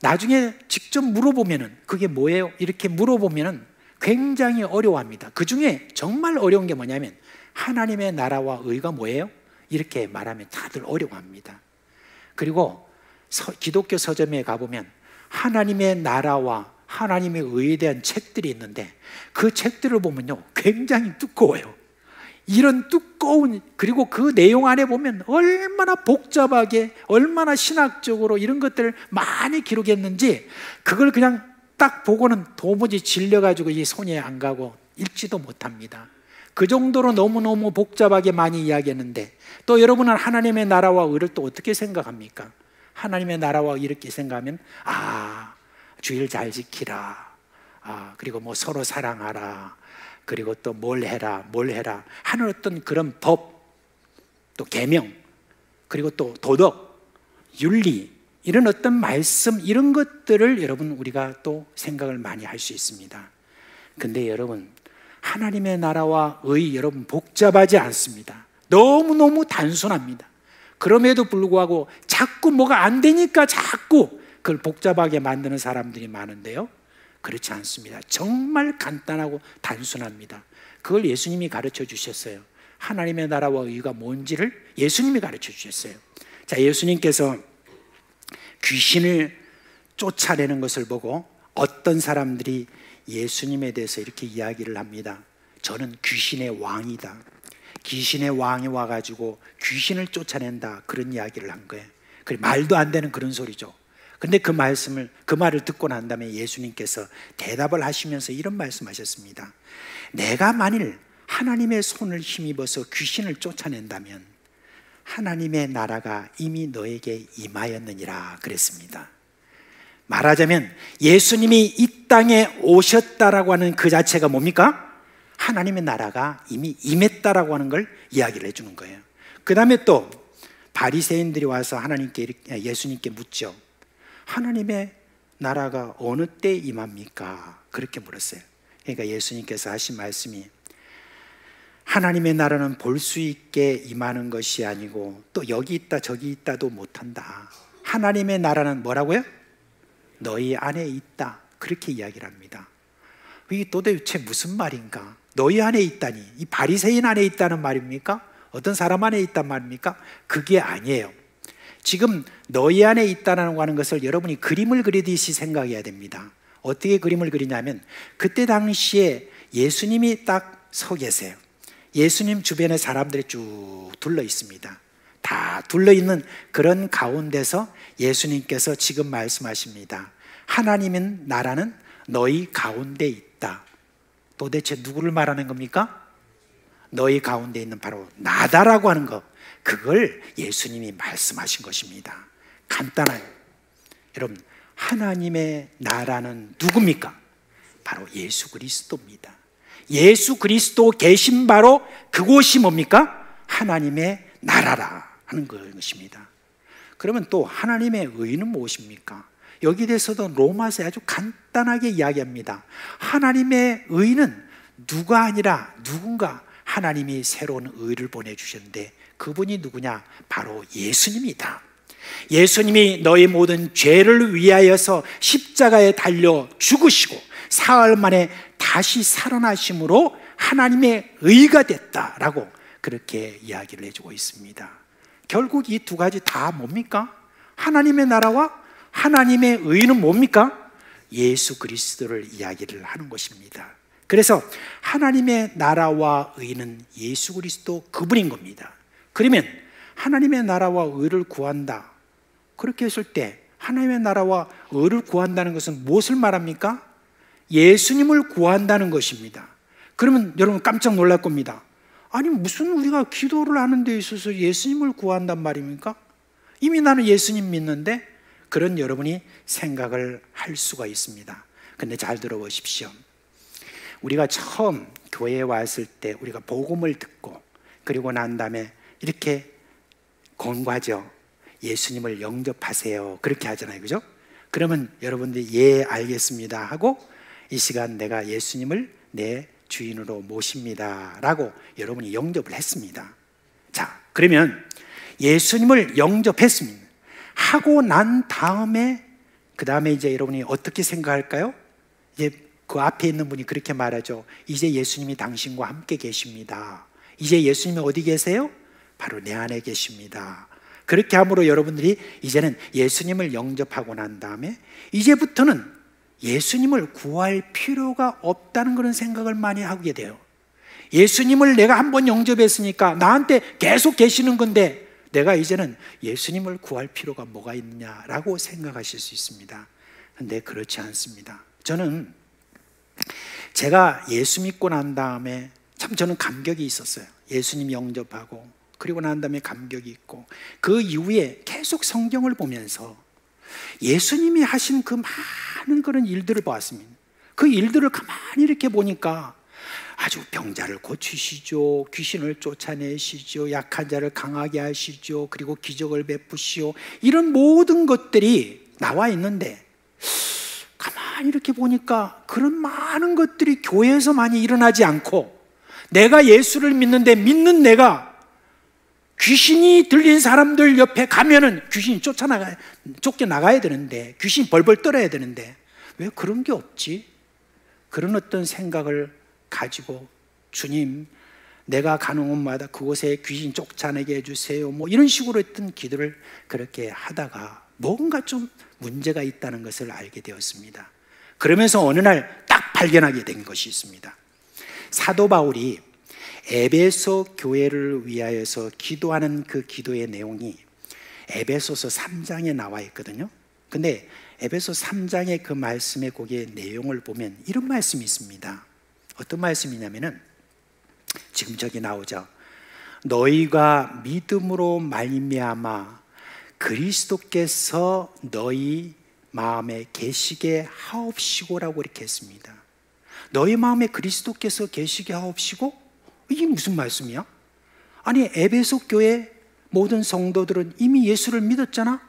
나중에 직접 물어보면은 그게 뭐예요? 이렇게 물어보면은 굉장히 어려워합니다. 그 중에 정말 어려운 게 뭐냐면 하나님의 나라와 의가 뭐예요? 이렇게 말하면 다들 어려워합니다. 그리고 기독교 서점에 가보면 하나님의 나라와 하나님의 의에 대한 책들이 있는데 그 책들을 보면요 굉장히 두꺼워요. 이런 두꺼운, 그리고 그 내용 안에 보면 얼마나 복잡하게 얼마나 신학적으로 이런 것들을 많이 기록했는지 그걸 그냥 딱 보고는 도무지 질려가지고 이 손이 안 가고 읽지도 못합니다. 그 정도로 너무너무 복잡하게 많이 이야기했는데 또 여러분은 하나님의 나라와 의를 또 어떻게 생각합니까? 하나님의 나라와 이렇게 생각하면 주일 잘 지키라, 그리고 뭐 서로 사랑하라, 그리고 또 뭘 해라 하는 어떤 그런 법, 또 계명, 그리고 또 도덕, 윤리, 이런 어떤 말씀, 이런 것들을 여러분 우리가 또 생각을 많이 할 수 있습니다. 근데 여러분 하나님의 나라와 의, 여러분 복잡하지 않습니다. 너무너무 단순합니다. 그럼에도 불구하고 자꾸 뭐가 안 되니까 자꾸 그걸 복잡하게 만드는 사람들이 많은데요, 그렇지 않습니다. 정말 간단하고 단순합니다. 그걸 예수님이 가르쳐 주셨어요. 하나님의 나라와 의가 뭔지를 예수님이 가르쳐 주셨어요. 자, 예수님께서 귀신을 쫓아내는 것을 보고 어떤 사람들이 예수님에 대해서 이렇게 이야기를 합니다. 저는 귀신의 왕이다. 귀신의 왕이 와가지고 귀신을 쫓아낸다, 그런 이야기를 한 거예요. 말도 안 되는 그런 소리죠. 근데 그 말을 듣고 난 다음에 예수님께서 대답을 하시면서 이런 말씀하셨습니다. 내가 만일 하나님의 손을 힘입어서 귀신을 쫓아낸다면 하나님의 나라가 이미 너에게 임하였느니라 그랬습니다. 말하자면 예수님이 이 땅에 오셨다라고 하는 그 자체가 뭡니까? 하나님의 나라가 이미 임했다라고 하는 걸 이야기를 해주는 거예요. 그 다음에 또 바리새인들이 와서 예수님께 묻죠. 하나님의 나라가 어느 때 임합니까? 그렇게 물었어요. 그러니까 예수님께서 하신 말씀이 하나님의 나라는 볼 수 있게 임하는 것이 아니고 또 여기 있다 저기 있다도 못한다. 하나님의 나라는 뭐라고요? 너희 안에 있다, 그렇게 이야기를 합니다. 이게 도대체 무슨 말인가? 너희 안에 있다니, 이 바리새인 안에 있다는 말입니까? 어떤 사람 안에 있단 말입니까? 그게 아니에요. 지금 너희 안에 있다는 것을 여러분이 그림을 그리듯이 생각해야 됩니다. 어떻게 그림을 그리냐면 그때 당시에 예수님이 딱 서 계세요. 예수님 주변에 사람들이 쭉 둘러 있습니다. 다 둘러 있는 그런 가운데서 예수님께서 지금 말씀하십니다. 하나님의 나라는 너희 가운데 있다. 도대체 누구를 말하는 겁니까? 너희 가운데 있는 바로 나다라고 하는 것, 그걸 예수님이 말씀하신 것입니다. 간단해요. 여러분, 하나님의 나라는 누굽니까? 바로 예수 그리스도입니다. 예수 그리스도 계신 바로 그곳이 뭡니까? 하나님의 나라라 하는 것입니다. 그러면 또 하나님의 의는 무엇입니까? 여기 대해서도 로마서에 아주 간단하게 이야기합니다. 하나님의 의는 누가 아니라 누군가, 하나님이 새로운 의를 보내주셨는데 그분이 누구냐? 바로 예수님이다. 예수님이 너희 모든 죄를 위하여서 십자가에 달려 죽으시고 사흘 만에 다시 살아나심으로 하나님의 의가 됐다라고 그렇게 이야기를 해주고 있습니다. 결국 이 두 가지 다 뭡니까? 하나님의 나라와 하나님의 의는 뭡니까? 예수 그리스도를 이야기를 하는 것입니다. 그래서 하나님의 나라와 의는 예수 그리스도 그분인 겁니다. 그러면 하나님의 나라와 의를 구한다, 그렇게 했을 때 하나님의 나라와 의를 구한다는 것은 무엇을 말합니까? 예수님을 구한다는 것입니다. 그러면 여러분 깜짝 놀랄 겁니다. 아니 무슨 우리가 기도를 하는 데 있어서 예수님을 구한단 말입니까? 이미 나는 예수님 믿는데, 그런 여러분이 생각을 할 수가 있습니다. 근데 잘 들어보십시오. 우리가 처음 교회에 왔을 때 우리가 복음을 듣고 그리고 난 다음에 이렇게 권고하죠. 예수님을 영접하세요. 그렇게 하잖아요. 그죠? 그러면 여러분들이 예 알겠습니다 하고 이 시간 내가 예수님을 내 주인으로 모십니다 라고 여러분이 영접을 했습니다. 자, 그러면 예수님을 영접했습니다. 하고 난 다음에 그 다음에 이제 여러분이 어떻게 생각할까요? 이제 그 앞에 있는 분이 그렇게 말하죠. 이제 예수님이 당신과 함께 계십니다. 이제 예수님이 어디 계세요? 바로 내 안에 계십니다. 그렇게 함으로 여러분들이 이제는 예수님을 영접하고 난 다음에 이제부터는 예수님을 구할 필요가 없다는 그런 생각을 많이 하게 돼요. 예수님을 내가 한번 영접했으니까 나한테 계속 계시는 건데 내가 이제는 예수님을 구할 필요가 뭐가 있느냐라고 생각하실 수 있습니다. 그런데 그렇지 않습니다. 저는 제가 예수 믿고 난 다음에 참 저는 감격이 있었어요. 예수님 영접하고 그리고 난 다음에 감격이 있고, 그 이후에 계속 성경을 보면서 예수님이 하신 그 많은 그런 일들을 보았습니다. 그 일들을 가만히 이렇게 보니까 아주 병자를 고치시죠, 귀신을 쫓아내시죠, 약한 자를 강하게 하시죠, 그리고 기적을 베푸시오, 이런 모든 것들이 나와 있는데 가만히 이렇게 보니까 그런 많은 것들이 교회에서 많이 일어나지 않고, 내가 예수를 믿는데 믿는 내가 귀신이 들린 사람들 옆에 가면은 귀신이 쫓겨나가야 되는데, 귀신이 벌벌 떨어야 되는데 왜 그런 게 없지? 그런 어떤 생각을 가지고 주님 내가 가는 곳마다 그곳에 귀신 쫓아내게 해주세요 뭐 이런 식으로 했던 기도를 그렇게 하다가 뭔가 좀 문제가 있다는 것을 알게 되었습니다. 그러면서 어느 날 딱 발견하게 된 것이 있습니다. 사도 바울이 에베소 교회를 위하여서 기도하는 그 기도의 내용이 에베소서 3장에 나와 있거든요. 근데 에베소 3장의 그 말씀의 거기에 내용을 보면 이런 말씀이 있습니다. 어떤 말씀이냐면은 지금 저기 나오죠. 너희가 믿음으로 말미암아 그리스도께서 너희 마음에 계시게 하옵시고라고 이렇게 했습니다. 너희 마음에 그리스도께서 계시게 하옵시고? 이게 무슨 말씀이야? 아니 에베소 교회 모든 성도들은 이미 예수를 믿었잖아,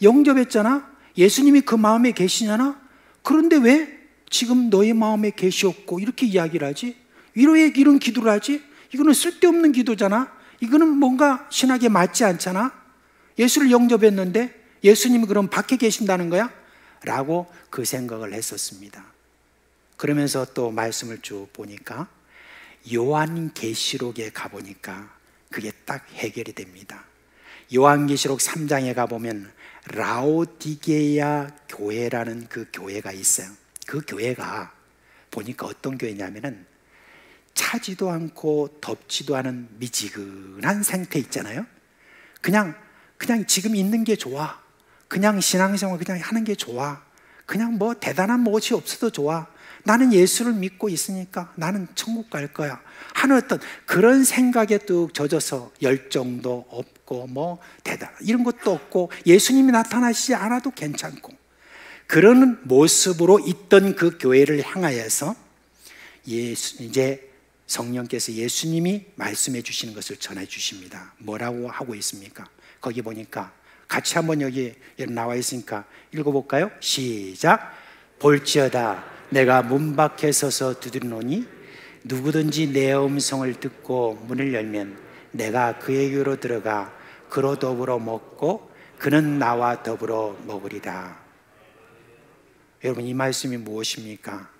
영접했잖아, 예수님이 그 마음에 계시잖아. 그런데 왜 지금 너희 마음에 계시었고 이렇게 이야기를 하지? 왜 이런 기도를 하지? 이거는 쓸데없는 기도잖아. 이거는 뭔가 신학에 맞지 않잖아. 예수를 영접했는데 예수님이 그럼 밖에 계신다는 거야? 라고 그 생각을 했었습니다. 그러면서 또 말씀을 쭉 보니까 요한계시록에 가보니까 그게 딱 해결이 됩니다. 요한계시록 3장에 가보면 라오디게야 교회라는 그 교회가 있어요. 그 교회가 보니까 어떤 교회냐면은 차지도 않고 덥지도 않은 미지근한 상태 있잖아요. 그냥 지금 있는 게 좋아. 그냥 신앙생활 그냥 하는 게 좋아. 그냥 뭐 대단한 무엇이 없어도 좋아. 나는 예수를 믿고 있으니까 나는 천국 갈 거야 하는 어떤 그런 생각에 뚝 젖어서 열정도 없고 뭐 대단 이런 것도 없고 예수님이 나타나시지 않아도 괜찮고 그런 모습으로 있던 그 교회를 향하여서 이제 성령께서 예수님이 말씀해 주시는 것을 전해 주십니다. 뭐라고 하고 있습니까? 거기 보니까 같이 한번 여기 나와 있으니까 읽어볼까요? 시작. 볼지어다 내가 문 밖에 서서 두드리노니 누구든지 내 음성을 듣고 문을 열면 내가 그에게로 들어가 그로 더불어 먹고 그는 나와 더불어 먹으리라. 여러분 이 말씀이 무엇입니까?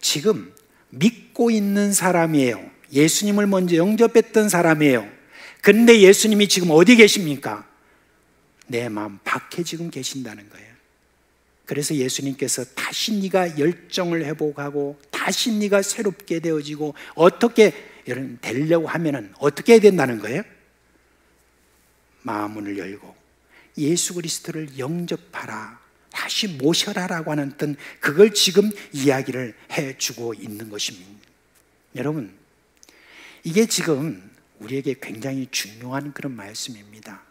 지금 믿고 있는 사람이에요. 예수님을 먼저 영접했던 사람이에요. 그런데 예수님이 지금 어디 계십니까? 내 마음 밖에 지금 계신다는 거예요. 그래서 예수님께서 다시 네가 열정을 회복하고 다시 네가 새롭게 되어지고 어떻게 되려고 하면은 어떻게 해야 된다는 거예요? 마음문을 열고 예수 그리스도를 영접하라. 다시 모셔라라고 하는 어떤 그걸 지금 이야기를 해주고 있는 것입니다. 여러분, 이게 지금 우리에게 굉장히 중요한 그런 말씀입니다.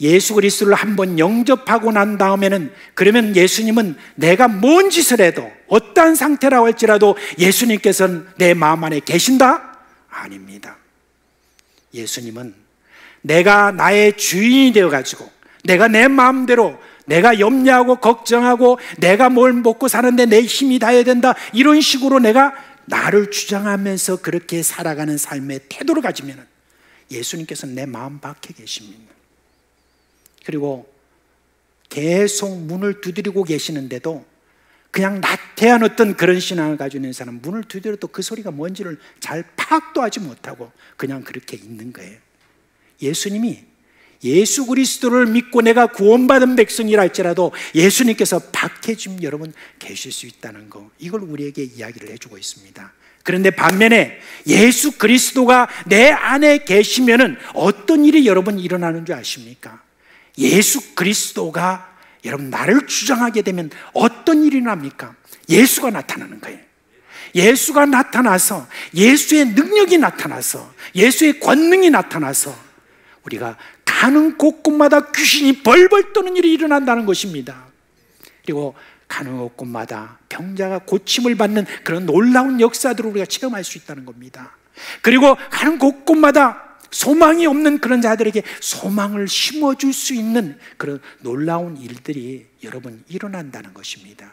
예수 그리스도를 한번 영접하고 난 다음에는, 그러면 예수님은 내가 뭔 짓을 해도, 어떠한 상태라고 할지라도 예수님께서는 내 마음 안에 계신다? 아닙니다. 예수님은 내가 나의 주인이 되어가지고, 내가 내 마음대로 내가 염려하고 걱정하고 내가 뭘 먹고 사는데 내 힘이 다해야 된다, 이런 식으로 내가 나를 주장하면서 그렇게 살아가는 삶의 태도를 가지면 예수님께서는 내 마음 밖에 계십니다. 그리고 계속 문을 두드리고 계시는데도 그냥 나태한 어떤 그런 신앙을 가지고 있는 사람은 문을 두드려도 그 소리가 뭔지를 잘 파악도 하지 못하고 그냥 그렇게 있는 거예요. 예수님이 예수 그리스도를 믿고 내가 구원받은 백성이라 할지라도 예수님께서 밖에 지금 여러분 계실 수 있다는 거, 이걸 우리에게 이야기를 해주고 있습니다. 그런데 반면에 예수 그리스도가 내 안에 계시면은 어떤 일이 여러분 일어나는 줄 아십니까? 예수 그리스도가 여러분 나를 주장하게 되면 어떤 일이 납니까? 예수가 나타나는 거예요. 예수가 나타나서, 예수의 능력이 나타나서, 예수의 권능이 나타나서 우리가 가는 곳곳마다 귀신이 벌벌 떠는 일이 일어난다는 것입니다. 그리고 가는 곳곳마다 병자가 고침을 받는 그런 놀라운 역사들을 우리가 체험할 수 있다는 겁니다. 그리고 가는 곳곳마다 소망이 없는 그런 자들에게 소망을 심어줄 수 있는 그런 놀라운 일들이 여러분 일어난다는 것입니다.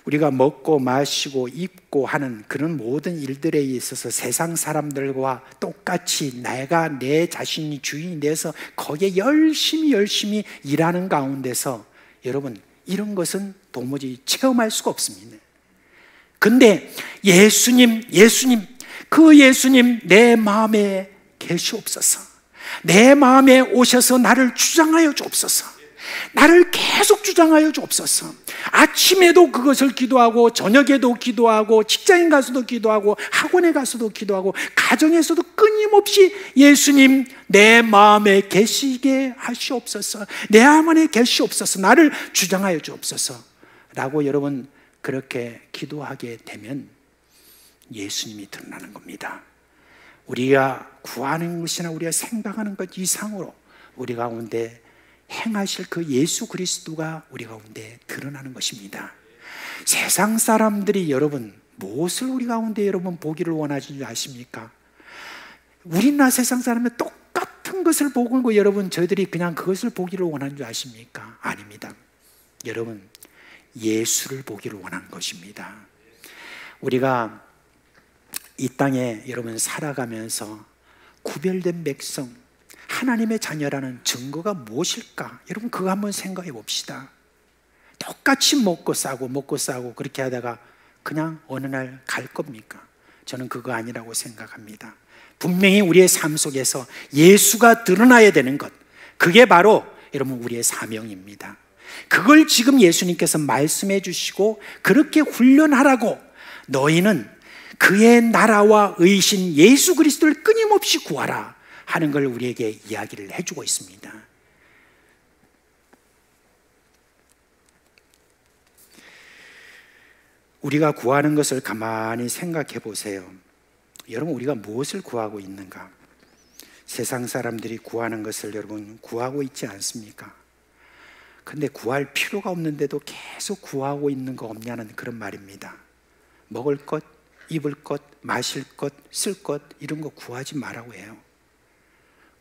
우리가 먹고 마시고 입고 하는 그런 모든 일들에 있어서 세상 사람들과 똑같이 내가 내 자신이 주인이 돼서 거기에 열심히 일하는 가운데서 여러분 이런 것은 도무지 체험할 수가 없습니다. 근데 예수님 그 예수님 내 마음에 계시옵소서. 내 마음에 오셔서 나를 주장하여 주옵소서. 나를 계속 주장하여 주옵소서. 아침에도 그것을 기도하고, 저녁에도 기도하고, 직장인 가서도 기도하고, 학원에 가서도 기도하고, 가정에서도 끊임없이 예수님 내 마음에 계시게 하시옵소서. 내 안에 계시옵소서. 나를 주장하여 주옵소서 라고 여러분 그렇게 기도하게 되면 예수님이 드러나는 겁니다. 우리가 구하는 것이나 우리가 생각하는 것 이상으로 우리 가운데 행하실 그 예수 그리스도가 우리 가운데 드러나는 것입니다. 세상 사람들이 여러분 무엇을 우리 가운데 여러분 보기를 원하시는지 아십니까? 우리나 세상 사람은 똑같은 것을 보고 여러분 저희들이 그냥 그것을 보기를 원하는 줄 아십니까? 아닙니다. 여러분 예수를 보기를 원하는 것입니다. 우리가 이 땅에 여러분 살아가면서 구별된 백성, 하나님의 자녀라는 증거가 무엇일까? 여러분 그거 한번 생각해 봅시다. 똑같이 먹고 싸고 그렇게 하다가 그냥 어느 날 갈 겁니까? 저는 그거 아니라고 생각합니다. 분명히 우리의 삶 속에서 예수가 드러나야 되는 것, 그게 바로 여러분 우리의 사명입니다. 그걸 지금 예수님께서 말씀해 주시고 그렇게 훈련하라고, 너희는 그의 나라와 의신 예수 그리스도를 끊임없이 구하라 하는 걸 우리에게 이야기를 해주고 있습니다. 우리가 구하는 것을 가만히 생각해 보세요. 여러분 우리가 무엇을 구하고 있는가? 세상 사람들이 구하는 것을 여러분 구하고 있지 않습니까? 근데 구할 필요가 없는데도 계속 구하고 있는 거 없냐는 그런 말입니다. 먹을 것, 입을 것, 마실 것, 쓸 것 이런 거 구하지 말라고 해요.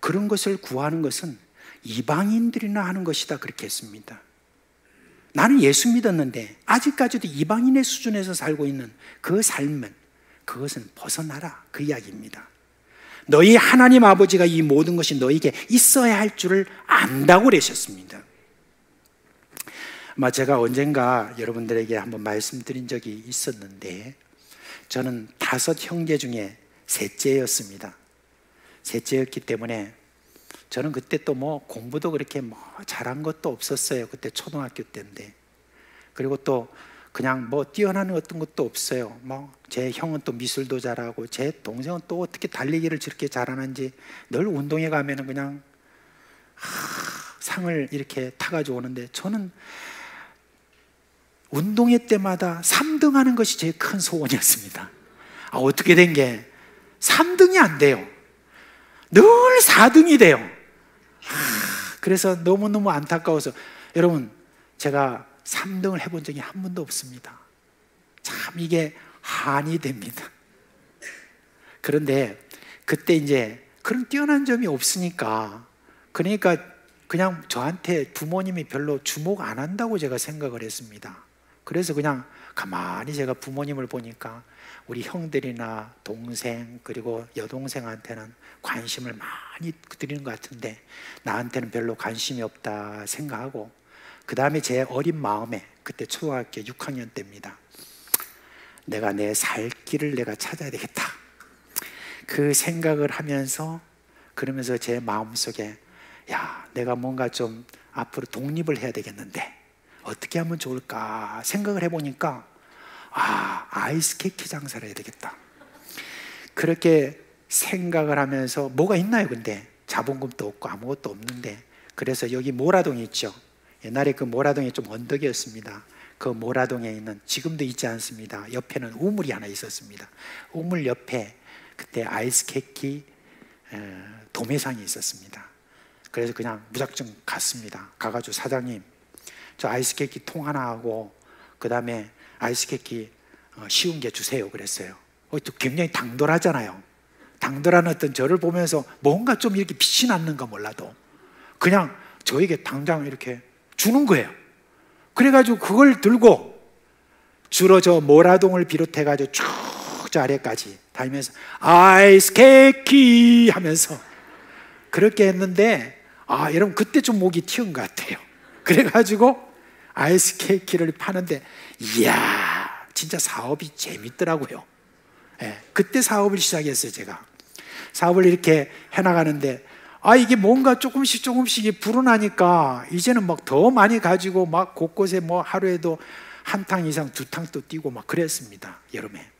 그런 것을 구하는 것은 이방인들이나 하는 것이다 그렇게 했습니다. 나는 예수 믿었는데 아직까지도 이방인의 수준에서 살고 있는 그 삶은, 그것은 벗어나라 그 이야기입니다. 너희 하나님 아버지가 이 모든 것이 너에게 있어야 할 줄을 안다고 그러셨습니다. 아마 제가 언젠가 여러분들에게 한번 말씀드린 적이 있었는데, 저는 5 형제 중에 셋째였습니다. 셋째였기 때문에 저는 그때 또 뭐 공부도 그렇게 뭐 잘한 것도 없었어요. 그때 초등학교 때인데. 그리고 또 그냥 뭐 뛰어난 어떤 것도 없어요. 뭐 제 형은 또 미술도 잘하고 제 동생은 또 어떻게 달리기를 저렇게 잘하는지 늘 운동회 가면은 그냥 상을 이렇게 타가지고 오는데, 저는 운동회 때마다 3등 하는 것이 제일 큰 소원이었습니다. 어떻게 된 게 3등이 안 돼요. 늘 4등이 돼요. 그래서 너무너무 안타까워서 여러분, 제가 3등을 해본 적이 한 번도 없습니다. 참 이게 한이 됩니다. 그런데 그때 이제 그런 뛰어난 점이 없으니까, 그러니까 그냥 저한테 부모님이 별로 주목 안 한다고 제가 생각을 했습니다. 그래서 그냥 가만히 제가 부모님을 보니까 우리 형들이나 동생 그리고 여동생한테는 관심을 많이 드리는 것 같은데 나한테는 별로 관심이 없다 생각하고, 그 다음에 제 어린 마음에, 그때 초등학교 6학년 때입니다, 내가 내 살 길을 내가 찾아야 되겠다, 그 생각을 하면서, 그러면서 제 마음속에 야, 내가 뭔가 좀 앞으로 독립을 해야 되겠는데 어떻게 하면 좋을까 생각을 해보니까 아이스케이크 장사를 해야 되겠다, 그렇게 생각을 하면서, 뭐가 있나요? 근데 자본금도 없고 아무것도 없는데, 그래서 여기 모라동이 있죠. 옛날에 그 모라동이 좀 언덕이었습니다. 그 모라동에 있는, 지금도 있지 않습니다, 옆에는 우물이 하나 있었습니다. 우물 옆에 그때 아이스케이크 도매상이 있었습니다. 그래서 그냥 무작정 갔습니다. 가가지고 사장님, 저 아이스케이크 통 하나 하고 그 다음에 아이스케이크 쉬운 게 주세요 그랬어요. 또 굉장히 당돌하잖아요. 당돌한 어떤 저를 보면서 뭔가 좀 이렇게 빛이 났는가 몰라도 그냥 저에게 당장 이렇게 주는 거예요. 그래가지고 그걸 들고 주로 저 모라동을 비롯해가지고 쭉 저 아래까지 다니면서 아이스케이크 하면서 그렇게 했는데, 여러분 그때 좀 목이 튀은 것 같아요. 그래가지고 아이스케이크를 파는데 이야, 진짜 사업이 재밌더라고요. 그때 사업을 시작했어요. 제가 사업을 이렇게 해나가는데 이게 뭔가 조금씩 불어나니까 이제는 막 더 많이 가지고 막 곳곳에 뭐 하루에도 한 탕 이상 2탕도 뛰고 막 그랬습니다. 여름에.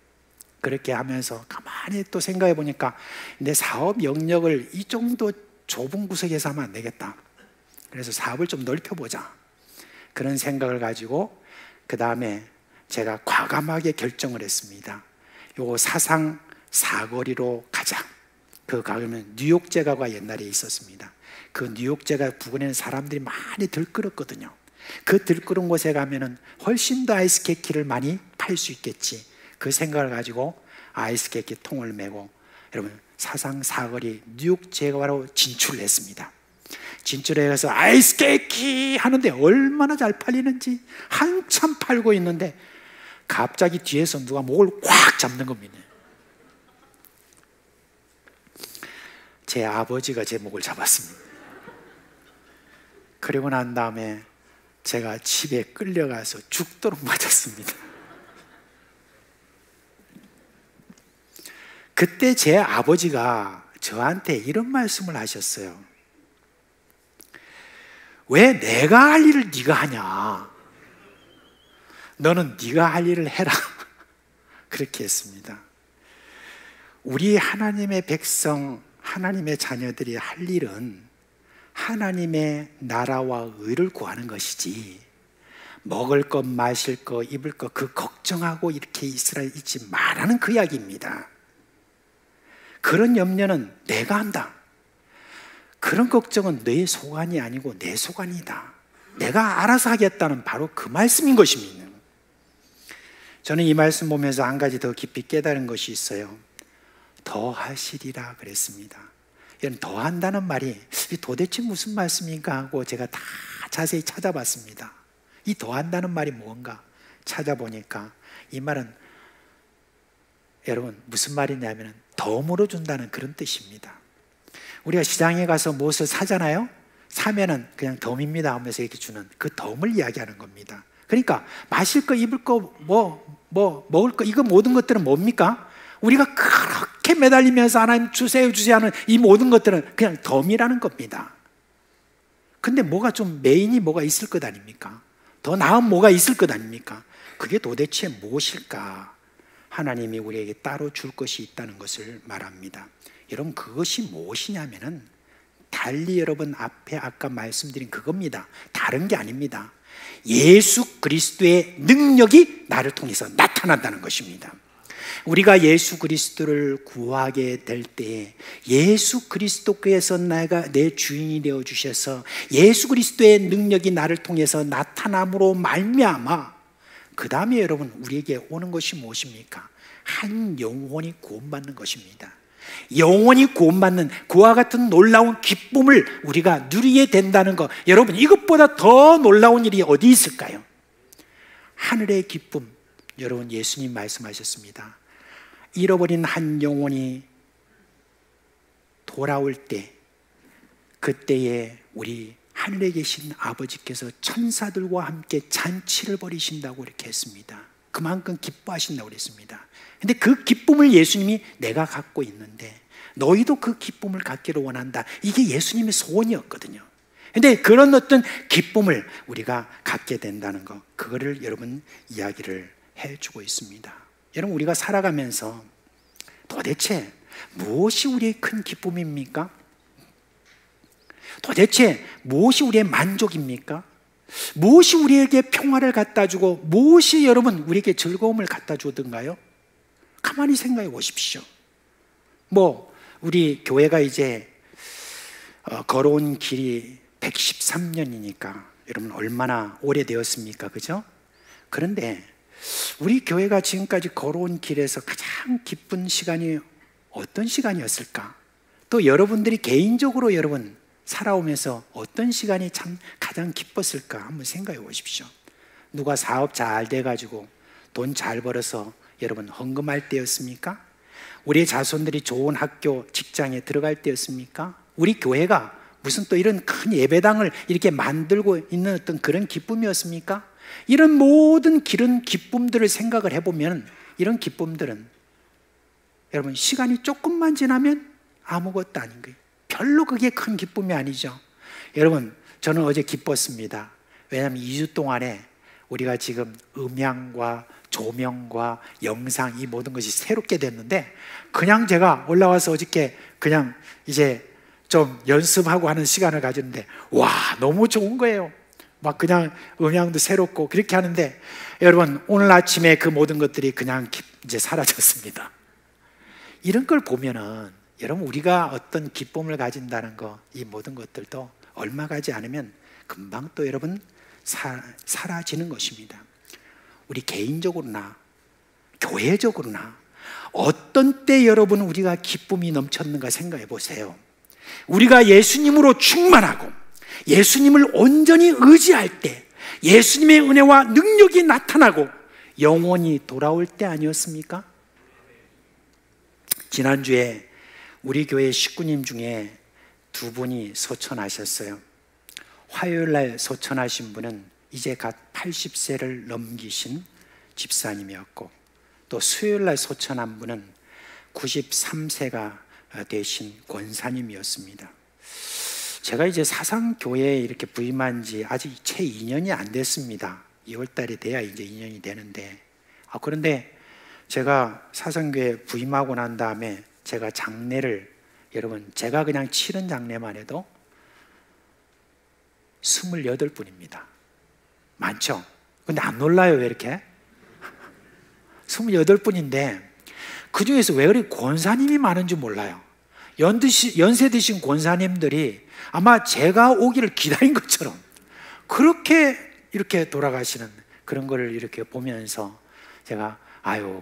그렇게 하면서 가만히 또 생각해 보니까 내 사업 영역을 이 정도 좁은 구석에서 하면 안 되겠다. 그래서 사업을 좀 넓혀보자, 그런 생각을 가지고 그 다음에 제가 과감하게 결정을 했습니다. 요 사상 사거리로 가자. 그 가면 뉴욕 제과가 옛날에 있었습니다. 그 뉴욕 제과 부근에는 사람들이 많이 들끓었거든요. 그 들끓은 곳에 가면은 훨씬 더 아이스케이크를 많이 팔 수 있겠지, 그 생각을 가지고 아이스케이크 통을 메고 여러분 사상 사거리 뉴욕 제과로 진출을 했습니다. 진출해서 아이스케이크 하는데 얼마나 잘 팔리는지 한참 팔고 있는데 갑자기 뒤에서 누가 목을 꽉 잡는 겁니다. 제 아버지가 제 목을 잡았습니다. 그리고 난 다음에 제가 집에 끌려가서 죽도록 맞았습니다. 그때 제 아버지가 저한테 이런 말씀을 하셨어요. 왜 내가 할 일을 네가 하냐? 너는 네가 할 일을 해라. 그렇게 했습니다. 우리 하나님의 백성, 하나님의 자녀들이 할 일은 하나님의 나라와 의를 구하는 것이지, 먹을 것, 마실 것, 입을 것 그 걱정하고 이렇게 이스라엘 있지 말라는 그 이야기입니다. 그런 염려는 내가 한다. 그런 걱정은 내 소관이 아니고 내 소관이다. 내가 알아서 하겠다는 바로 그 말씀인 것입니다. 저는 이 말씀 보면서 한 가지 더 깊이 깨달은 것이 있어요. 더 하시리라 그랬습니다. 이런 더 한다는 말이 도대체 무슨 말씀인가 하고 제가 다 자세히 찾아봤습니다. 이 더 한다는 말이 뭔가 찾아보니까 이 말은 여러분 무슨 말이냐면 덤으로 준다는 그런 뜻입니다. 우리가 시장에 가서 무엇을 사잖아요. 사면은 그냥 덤입니다 하면서 이렇게 주는 그 덤을 이야기하는 겁니다. 그러니까 마실 거, 입을 거, 먹을 거, 이거 모든 것들은 뭡니까? 우리가 그렇게 매달리면서 하나님 주세요 하는 이 모든 것들은 그냥 덤이라는 겁니다. 근데 뭐가 좀 메인이 뭐가 있을 것 아닙니까? 더 나은 뭐가 있을 것 아닙니까? 그게 도대체 무엇일까? 하나님이 우리에게 따로 줄 것이 있다는 것을 말합니다. 여러분 그것이 무엇이냐면은 달리 여러분 앞에 아까 말씀드린 그겁니다. 다른 게 아닙니다. 예수 그리스도의 능력이 나를 통해서 나타난다는 것입니다. 우리가 예수 그리스도를 구하게 될 때에 예수 그리스도께서 내가 내 주인이 되어 주셔서 예수 그리스도의 능력이 나를 통해서 나타남으로 말미암아 그 다음에 여러분 우리에게 오는 것이 무엇입니까? 한 영혼이 구원받는 것입니다. 영혼이 구원받는 그와 같은 놀라운 기쁨을 우리가 누리게 된다는 것, 여러분 이것보다 더 놀라운 일이 어디 있을까요? 하늘의 기쁨. 여러분 예수님 말씀하셨습니다. 잃어버린 한 영혼이 돌아올 때 그때에 우리 하늘에 계신 아버지께서 천사들과 함께 잔치를 벌이신다고 이렇게 했습니다. 그만큼 기뻐하신다고 그랬습니다. 근데 그 기쁨을 예수님이 내가 갖고 있는데 너희도 그 기쁨을 갖기를 원한다. 이게 예수님의 소원이었거든요. 근데 그런 어떤 기쁨을 우리가 갖게 된다는 것, 그거를 여러분 이야기를 해주고 있습니다. 여러분 우리가 살아가면서 도대체 무엇이 우리의 큰 기쁨입니까? 도대체 무엇이 우리의 만족입니까? 무엇이 우리에게 평화를 갖다 주고 무엇이 여러분 우리에게 즐거움을 갖다 주던가요? 가만히 생각해 보십시오. 우리 교회가 이제 걸어온 길이 113년이니까 여러분 얼마나 오래되었습니까? 그죠? 그런데 우리 교회가 지금까지 걸어온 길에서 가장 기쁜 시간이 어떤 시간이었을까? 또 여러분들이 개인적으로 여러분 살아오면서 어떤 시간이 참 가장 기뻤을까? 한번 생각해 보십시오. 누가 사업 잘 돼가지고 돈 잘 벌어서 여러분 헌금할 때였습니까? 우리의 자손들이 좋은 학교, 직장에 들어갈 때였습니까? 우리 교회가 무슨 또 이런 큰 예배당을 이렇게 만들고 있는 어떤 그런 기쁨이었습니까? 이런 모든 길은 기쁨들을 생각을 해보면 이런 기쁨들은 여러분 시간이 조금만 지나면 아무것도 아닌 거예요. 별로 그게 큰 기쁨이 아니죠. 여러분 저는 어제 기뻤습니다. 왜냐하면 2주 동안에 우리가 지금 음향과 조명과 영상 이 모든 것이 새롭게 됐는데 그냥 제가 올라와서 어저께 그냥 이제 좀 연습하고 하는 시간을 가졌는데 와 너무 좋은 거예요. 막 그냥 음향도 새롭고 그렇게 하는데 여러분 오늘 아침에 그 모든 것들이 그냥 이제 사라졌습니다. 이런 걸 보면은 여러분 우리가 어떤 기쁨을 가진다는 거 이 모든 것들도 얼마 가지 않으면 금방 또 여러분 사라지는 것입니다. 우리 개인적으로나 교회적으로나 어떤 때 여러분 우리가 기쁨이 넘쳤는가 생각해 보세요. 우리가 예수님으로 충만하고 예수님을 온전히 의지할 때 예수님의 은혜와 능력이 나타나고 영원히 돌아올 때 아니었습니까? 지난주에 우리 교회 식구님 중에 두 분이 소천하셨어요. 화요일날 소천하신 분은 이제 갓 80세를 넘기신 집사님이었고 또 수요일날 소천한 분은 93세가 되신 권사님이었습니다. 제가 이제 사상교회에 이렇게 부임한 지 아직 채 2년이 안 됐습니다. 2월 달에 돼야 이제 2년이 되는데 그런데 제가 사상교회에 부임하고 난 다음에 제가 장례를 여러분 제가 그냥 치른 장례만 해도 28분입니다. 많죠? 근데 안 놀라요 왜 이렇게? 28분인데 그 중에서 왜 그리 권사님이 많은 줄 몰라요. 연세 드신 권사님들이 아마 제가 오기를 기다린 것처럼 그렇게 이렇게 돌아가시는 그런 거를 이렇게 보면서 제가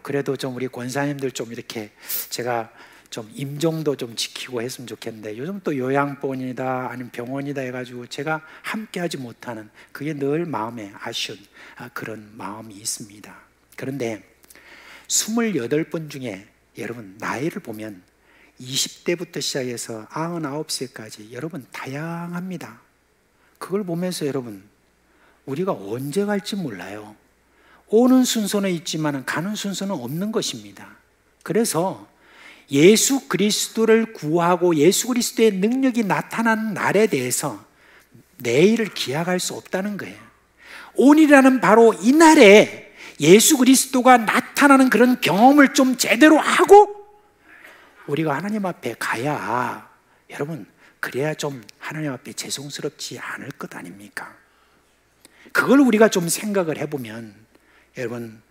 그래도 좀 우리 권사님들 좀 이렇게 제가 좀 임종도 좀 지키고 했으면 좋겠는데 요즘 또 요양본이다 아니면 병원이다 해가지고 제가 함께 하지 못하는 그게 늘 마음에 아쉬운 그런 마음이 있습니다. 그런데 28분 중에 여러분 나이를 보면 20대부터 시작해서 99세까지 여러분 다양합니다. 그걸 보면서 여러분 우리가 언제 갈지 몰라요. 오는 순서는 있지만 가는 순서는 없는 것입니다. 그래서 예수 그리스도를 구하고 예수 그리스도의 능력이 나타나는 날에 대해서 내일을 기약할 수 없다는 거예요. 오늘이라는 바로 이 날에 예수 그리스도가 나타나는 그런 경험을 좀 제대로 하고 우리가 하나님 앞에 가야 여러분 그래야 좀 하나님 앞에 죄송스럽지 않을 것 아닙니까? 그걸 우리가 좀 생각을 해보면 여러분,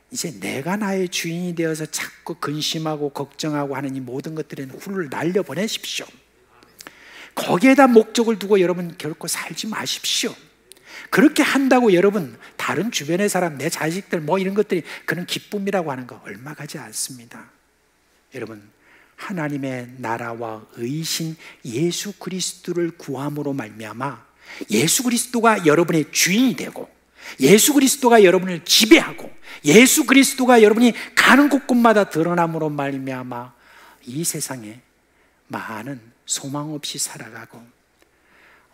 이제 내가 나의 주인이 되어서 자꾸 근심하고 걱정하고 하는 이 모든 것들에는 훌을 날려보내십시오. 거기에다 목적을 두고 여러분 결코 살지 마십시오. 그렇게 한다고 여러분 다른 주변의 사람, 내 자식들 뭐 이런 것들이 그런 기쁨이라고 하는 거 얼마 가지 않습니다. 여러분, 하나님의 나라와 의신 예수 그리스도를 구함으로 말미암아 예수 그리스도가 여러분의 주인이 되고 예수 그리스도가 여러분을 지배하고 예수 그리스도가 여러분이 가는 곳곳마다 드러남으로 말미암아 이 세상에 많은 소망 없이 살아가고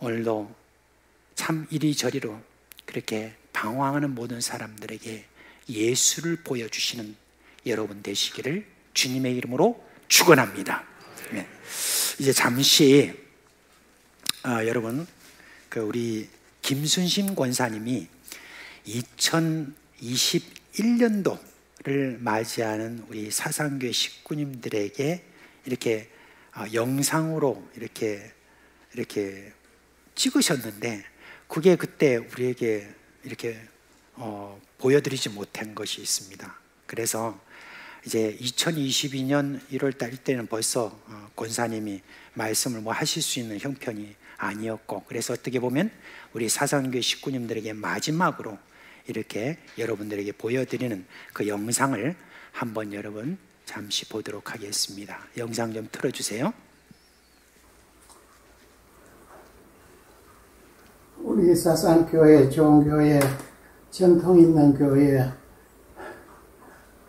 오늘도 참 이리저리로 그렇게 방황하는 모든 사람들에게 예수를 보여주시는 여러분 되시기를 주님의 이름으로 축원합니다. 네. 이제 잠시 여러분 우리 김순심 권사님이 2021년도를 맞이하는 우리 사상교회 식구님들에게 이렇게 영상으로 이렇게 찍으셨는데 그게 그때 우리에게 이렇게 보여드리지 못한 것이 있습니다. 그래서 이제 2022년 1월 달 이때는 벌써 권사님이 말씀을 뭐 하실 수 있는 형편이 아니었고, 그래서 어떻게 보면 우리 사상교회 식구님들에게 마지막으로 이렇게 여러분들에게 보여드리는 그 영상을 한번 여러분 잠시 보도록 하겠습니다. 영상 좀 틀어주세요. 우리 사상교회, 좋은 교회, 전통 있는 교회,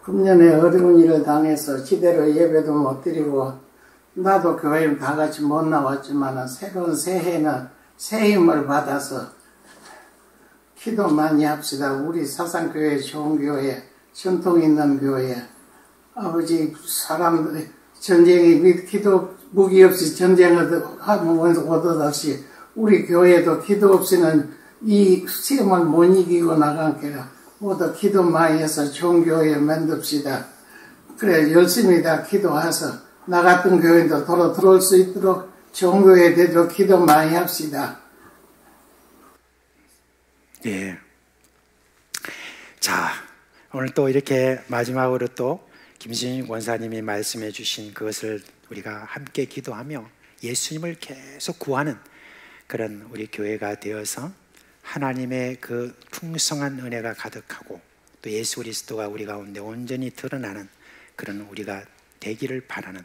금년에 어려운 일을 당해서 지대로 예배도 못 드리고 나도 교회 다 같이 못 나왔지만 새로운 새해는 새 힘을 받아서 기도 많이 합시다. 우리 사상교회, 좋은 교회, 전통 있는 교회, 아버지 사람들이 전쟁이 기도 무기 없이 전쟁을 하면 얻어다시 우리 교회도 기도 없이는 이 시험을 못 이기고 나간게라. 모두 기도 많이 해서 좋은 교회에 만듭시다. 그래 열심히 다 기도해서 나 같은 교회도 도로 들어올 수 있도록 좋은 교회에 되도록 기도 많이 합시다. 예. 자, 오늘 또 이렇게 마지막으로 또 김신임 권사님이 말씀해 주신 그것을 우리가 함께 기도하며 예수님을 계속 구하는 그런 우리 교회가 되어서 하나님의 그 풍성한 은혜가 가득하고 또 예수 그리스도가 우리 가운데 온전히 드러나는 그런 우리가 되기를 바라는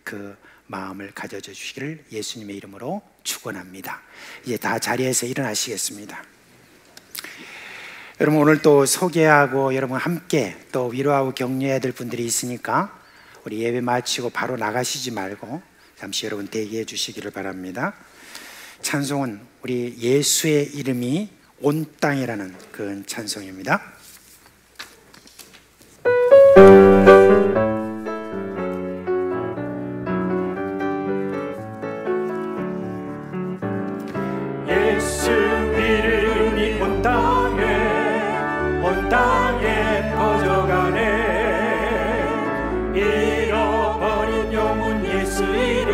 그 마음을 가져줘 주시기를 예수님의 이름으로 축원합니다. 이제 다 자리에서 일어나시겠습니다. 여러분, 오늘 또 소개하고 여러분 함께 또 위로하고 격려해야 될 분들이 있으니까 우리 예배 마치고 바로 나가시지 말고 잠시 여러분 대기해 주시기를 바랍니다. 찬송은 우리 예수의 이름이 온 땅이라는 그 찬송입니다. 예수 이름이 온 땅에 퍼져가네. 잃어버린 영혼 예수 이름,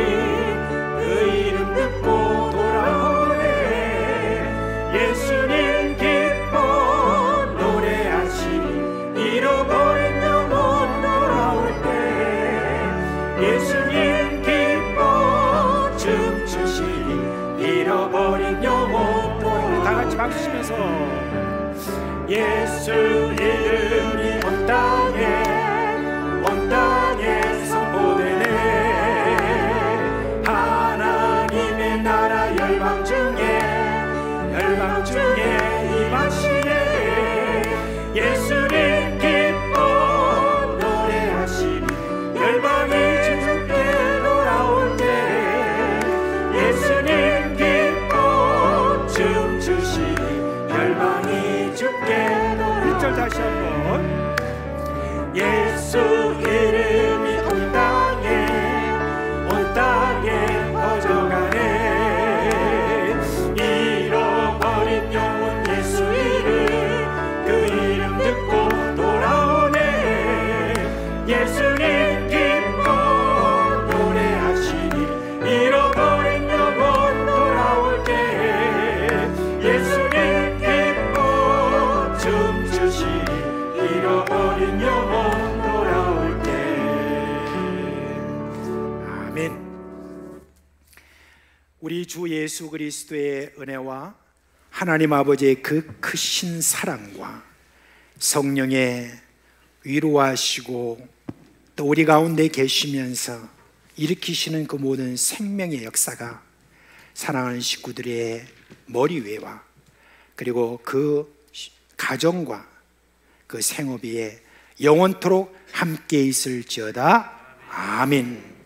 그 이름 듣고 돌아오네. 예수님 기뻐 노래하시니 잃어버린 영혼 돌아올 때. 예수님 기뻐 춤추시니 잃어버린 영혼 돌아올 때. 다 같이 박수 치면서 예수 이름이 온 땅에 선포되네. 하나님의 나라 열방 중에 임하시네. 예수님 기뻐 노래하시니 열방이 주께 돌아올 때. 예수님 기뻐 춤추시니 열방이 주께 돌아올 때. 1절 다시 한번. 예수 이름이 온 땅에 퍼져가네. 잃어버린 영혼 예수 이름, 그 이름 듣고 돌아오네. 예수님 기뻐 노래하시니 잃어버린 영혼 돌아올 때. 예수님 기뻐 우리 주 예수 그리스도의 은혜와 하나님 아버지의 그 크신 사랑과 성령의 위로하시고 또 우리 가운데 계시면서 일으키시는 그 모든 생명의 역사가 사랑하는 식구들의 머리 위에와 그리고 그 가정과 그 생업 위에 영원토록 함께 있을지어다. 아멘.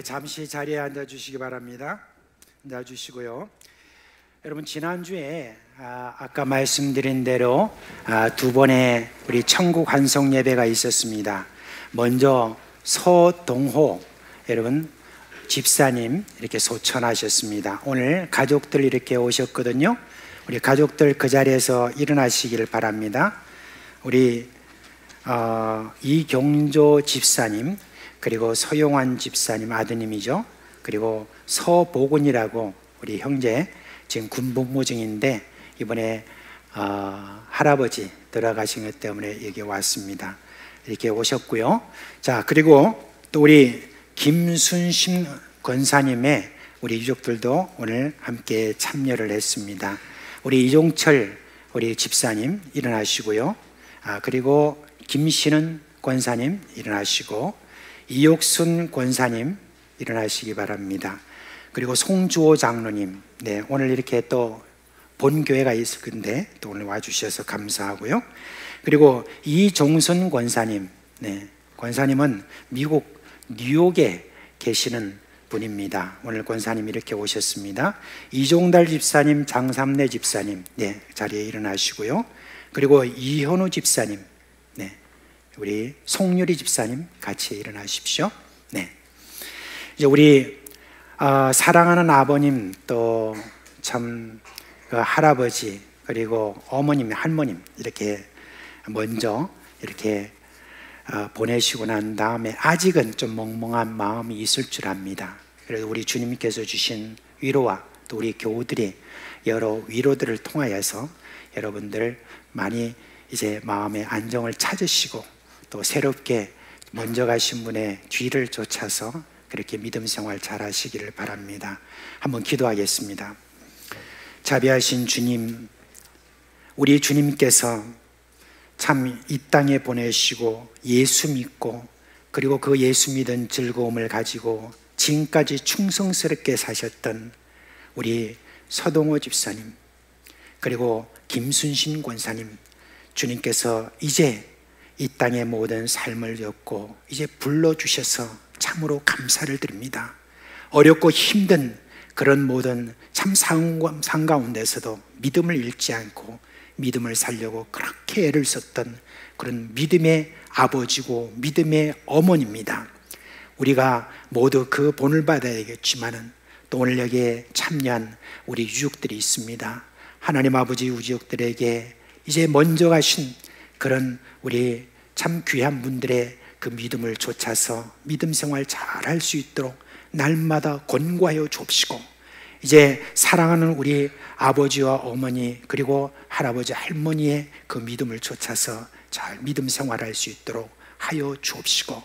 잠시 자리에 앉아주시기 바랍니다. 앉아주시고요. 여러분 지난주에 아까 말씀드린 대로 두 번의 우리 천국 환송 예배가 있었습니다. 먼저 서동호 여러분 집사님 이렇게 소천하셨습니다. 오늘 가족들 이렇게 오셨거든요. 우리 가족들 그 자리에서 일어나시기를 바랍니다. 우리 이경조 집사님 그리고 서용환 집사님 아드님이죠. 그리고 서보근이라고 우리 형제 지금 군복무 중인데 이번에 할아버지 돌아가신 것 때문에 여기 왔습니다. 이렇게 오셨고요. 자 그리고 또 우리 김순심 권사님의 우리 유족들도 오늘 함께 참여를 했습니다. 우리 이종철 우리 집사님 일어나시고요. 그리고 김신은 권사님 일어나시고 이옥순 권사님 일어나시기 바랍니다. 그리고 송주호 장로님 오늘 이렇게 또 본교회가 있을 건데 또 오늘 와주셔서 감사하고요. 그리고 이종선 권사님 권사님은 미국 뉴욕에 계시는 분입니다. 오늘 권사님 이렇게 오셨습니다. 이종달 집사님 장삼래 집사님 자리에 일어나시고요. 그리고 이현우 집사님 우리 송유리 집사님 같이 일어나십시오. 이제 우리 사랑하는 아버님 또 참 그 할아버지 그리고 어머님 할머님 이렇게 먼저 이렇게 보내시고 난 다음에 아직은 좀 멍멍한 마음이 있을 줄 압니다. 그래서 우리 주님께서 주신 위로와 또 우리 교우들이 여러 위로들을 통하여서 여러분들 많이 이제 마음의 안정을 찾으시고 또 새롭게 먼저 가신 분의 뒤를 쫓아서 그렇게 믿음 생활 잘 하시기를 바랍니다. 한번 기도하겠습니다. 자비하신 주님, 우리 주님께서 참 이 땅에 보내시고 예수 믿고 그리고 그 예수 믿은 즐거움을 가지고 지금까지 충성스럽게 사셨던 우리 서동호 집사님 그리고 김순신 권사님 주님께서 이제 이 땅의 모든 삶을 엮고 이제 불러주셔서 참으로 감사를 드립니다. 어렵고 힘든 그런 모든 참 상황 가운데서도 믿음을 잃지 않고 믿음을 살려고 그렇게 애를 썼던 그런 믿음의 아버지고 믿음의 어머니입니다. 우리가 모두 그 본을 받아야겠지만은 또 오늘 여기에 참여한 우리 유족들이 있습니다. 하나님 아버지 유족들에게 이제 먼저 가신 그런 우리 참 귀한 분들의 그 믿음을 좇아서 믿음 생활 잘 할 수 있도록 날마다 권고하여 주옵시고 이제 사랑하는 우리 아버지와 어머니 그리고 할아버지 할머니의 그 믿음을 좇아서 잘 믿음 생활할 수 있도록 하여 주옵시고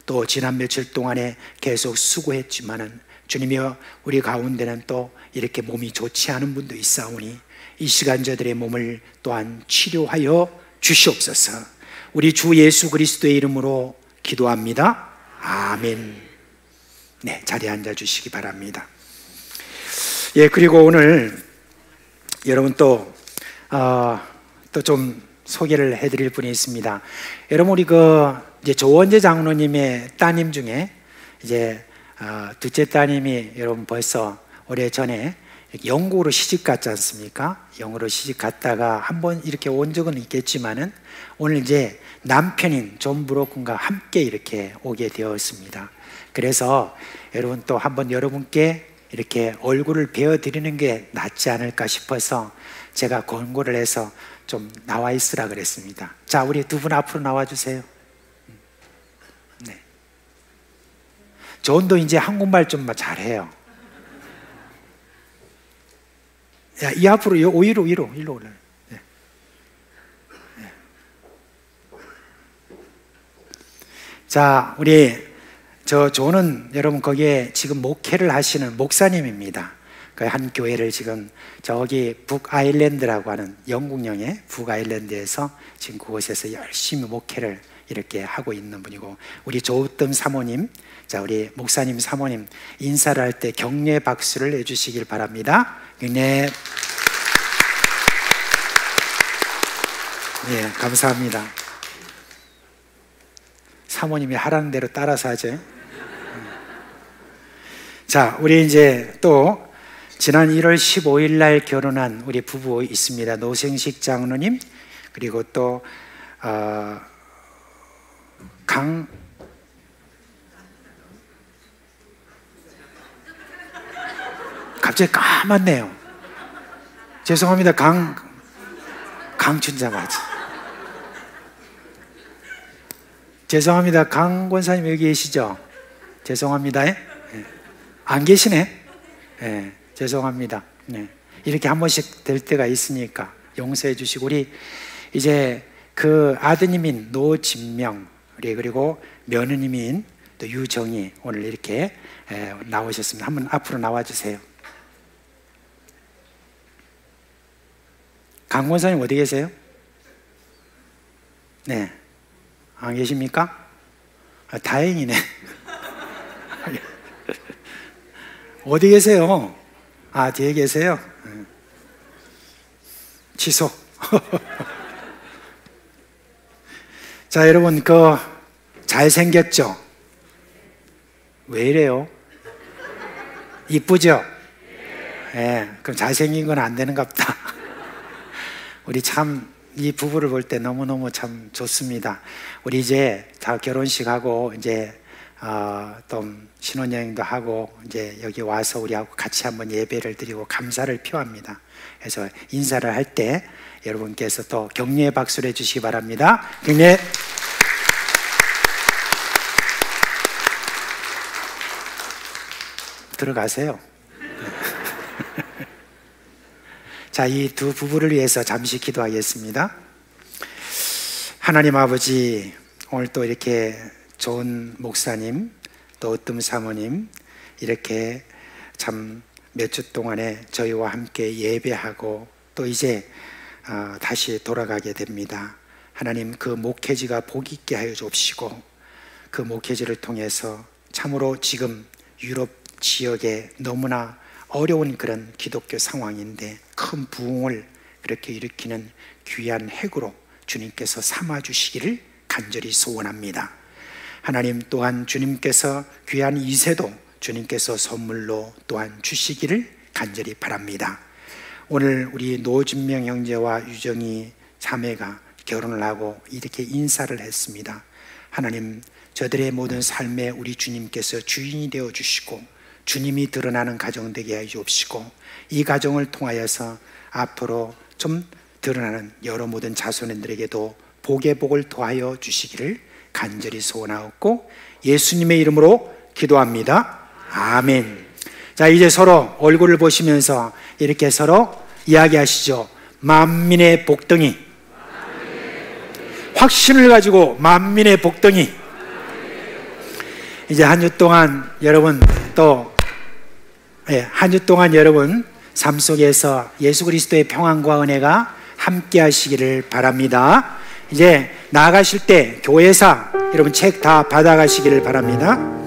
또 지난 며칠 동안에 계속 수고했지만은 주님이여 우리 가운데는 또 이렇게 몸이 좋지 않은 분도 있사오니 이 시간 저들의 몸을 또한 치료하여 주시옵소서. 우리 주 예수 그리스도의 이름으로 기도합니다. 아멘. 자리에 앉아 주시기 바랍니다. 그리고 오늘 여러분 또 좀 소개를 해드릴 분이 있습니다. 여러분 우리 이제 조원재 장로님의 따님 중에 이제 둘째 따님이 여러분 벌써 오래전에 영국으로 시집 갔지 않습니까? 영국으로 시집 갔다가 한번 이렇게 온 적은 있겠지만은 오늘 이제 남편인 존 브로큰과 함께 이렇게 오게 되었습니다. 그래서 여러분 또 한번 여러분께 이렇게 얼굴을 베어드리는 게 낫지 않을까 싶어서 제가 권고를 해서 좀 나와 있으라 그랬습니다. 자, 우리 두 분 앞으로 나와 주세요. 네. 존도 이제 한국말 좀 잘해요. 야, 이 앞으로, 위로 올라요. 네. 네. 자, 우리 저는 여러분 거기에 지금 목회를 하시는 목사님입니다. 그 한 교회를 지금 저기 북아일랜드라고 하는 영국령의 북아일랜드에서 지금 그곳에서 열심히 목회를 이렇게 하고 있는 분이고, 우리 조우뜸 사모님, 자, 우리 목사님 사모님 인사를 할 때 격려의 박수를 해주시길 바랍니다. 네, 네, 감사합니다. 사모님이 하라는 대로 따라서 하죠. 자, 우리 이제 또 지난 1월 15일 날 결혼한 우리 부부 있습니다. 노생식 장로님, 그리고 또 갑자기 까맣네요. 죄송합니다. 강춘자 맞지? 죄송합니다. 강 권사님 여기 계시죠? 죄송합니다. 네. 안 계시네? 네. 죄송합니다. 네. 이렇게 한 번씩 될 때가 있으니까 용서해 주시고, 우리 이제 그 아드님인 노진명, 그리고 며느님인 또 유정이 오늘 이렇게 나오셨습니다. 한번 앞으로 나와 주세요. 강 권사님 어디 계세요? 네. 안 계십니까? 아, 다행이네. 어디 계세요? 아, 뒤에 계세요? 취소. 자, 여러분, 잘생겼죠? 왜 이래요? 이쁘죠? 예, 그럼 잘생긴 건 안 되는가 보다. 우리 참, 이 부부를 볼 때 너무너무 참 좋습니다. 우리 이제 다 결혼식하고, 이제, 또 신혼여행도 하고, 이제 여기 와서 우리하고 같이 한번 예배를 드리고 감사를 표합니다. 그래서 인사를 할 때 여러분께서 또 격려의 박수를 해주시기 바랍니다. 격려. 들어가세요. 자, 이 두 부부를 위해서 잠시 기도하겠습니다. 하나님 아버지, 오늘 또 이렇게 좋은 목사님, 또 으뜸 사모님, 이렇게 참 몇 주 동안에 저희와 함께 예배하고 또 이제 다시 돌아가게 됩니다. 하나님, 그 목회지가 복 있게 하여 주옵시고, 그 목회지를 통해서 참으로 지금 유럽 지역에 너무나 어려운 그런 기독교 상황인데 큰 부흥을 그렇게 일으키는 귀한 핵으로 주님께서 삼아주시기를 간절히 소원합니다. 하나님, 또한 주님께서 귀한 이세도 주님께서 선물로 또한 주시기를 간절히 바랍니다. 오늘 우리 노진명 형제와 유정이 자매가 결혼을 하고 이렇게 인사를 했습니다. 하나님, 저들의 모든 삶에 우리 주님께서 주인이 되어 주시고 주님이 드러나는 가정 되게 해 주옵시고, 이 가정을 통하여서 앞으로 좀 드러나는 여러 모든 자손들에게도 복의 복을 더하여 주시기를 간절히 소원하옵고 예수님의 이름으로 기도합니다. 아멘. 자, 이제 서로 얼굴을 보시면서 이렇게 서로 이야기하시죠. 만민의 복덩이. 확신을 가지고 만민의 복덩이. 이제 한 주 동안 여러분 또 한 주 동안 여러분 삶 속에서 예수 그리스도의 평안과 은혜가 함께 하시기를 바랍니다. 이제 나가실 때 교회사 여러분 책 다 받아가시기를 바랍니다.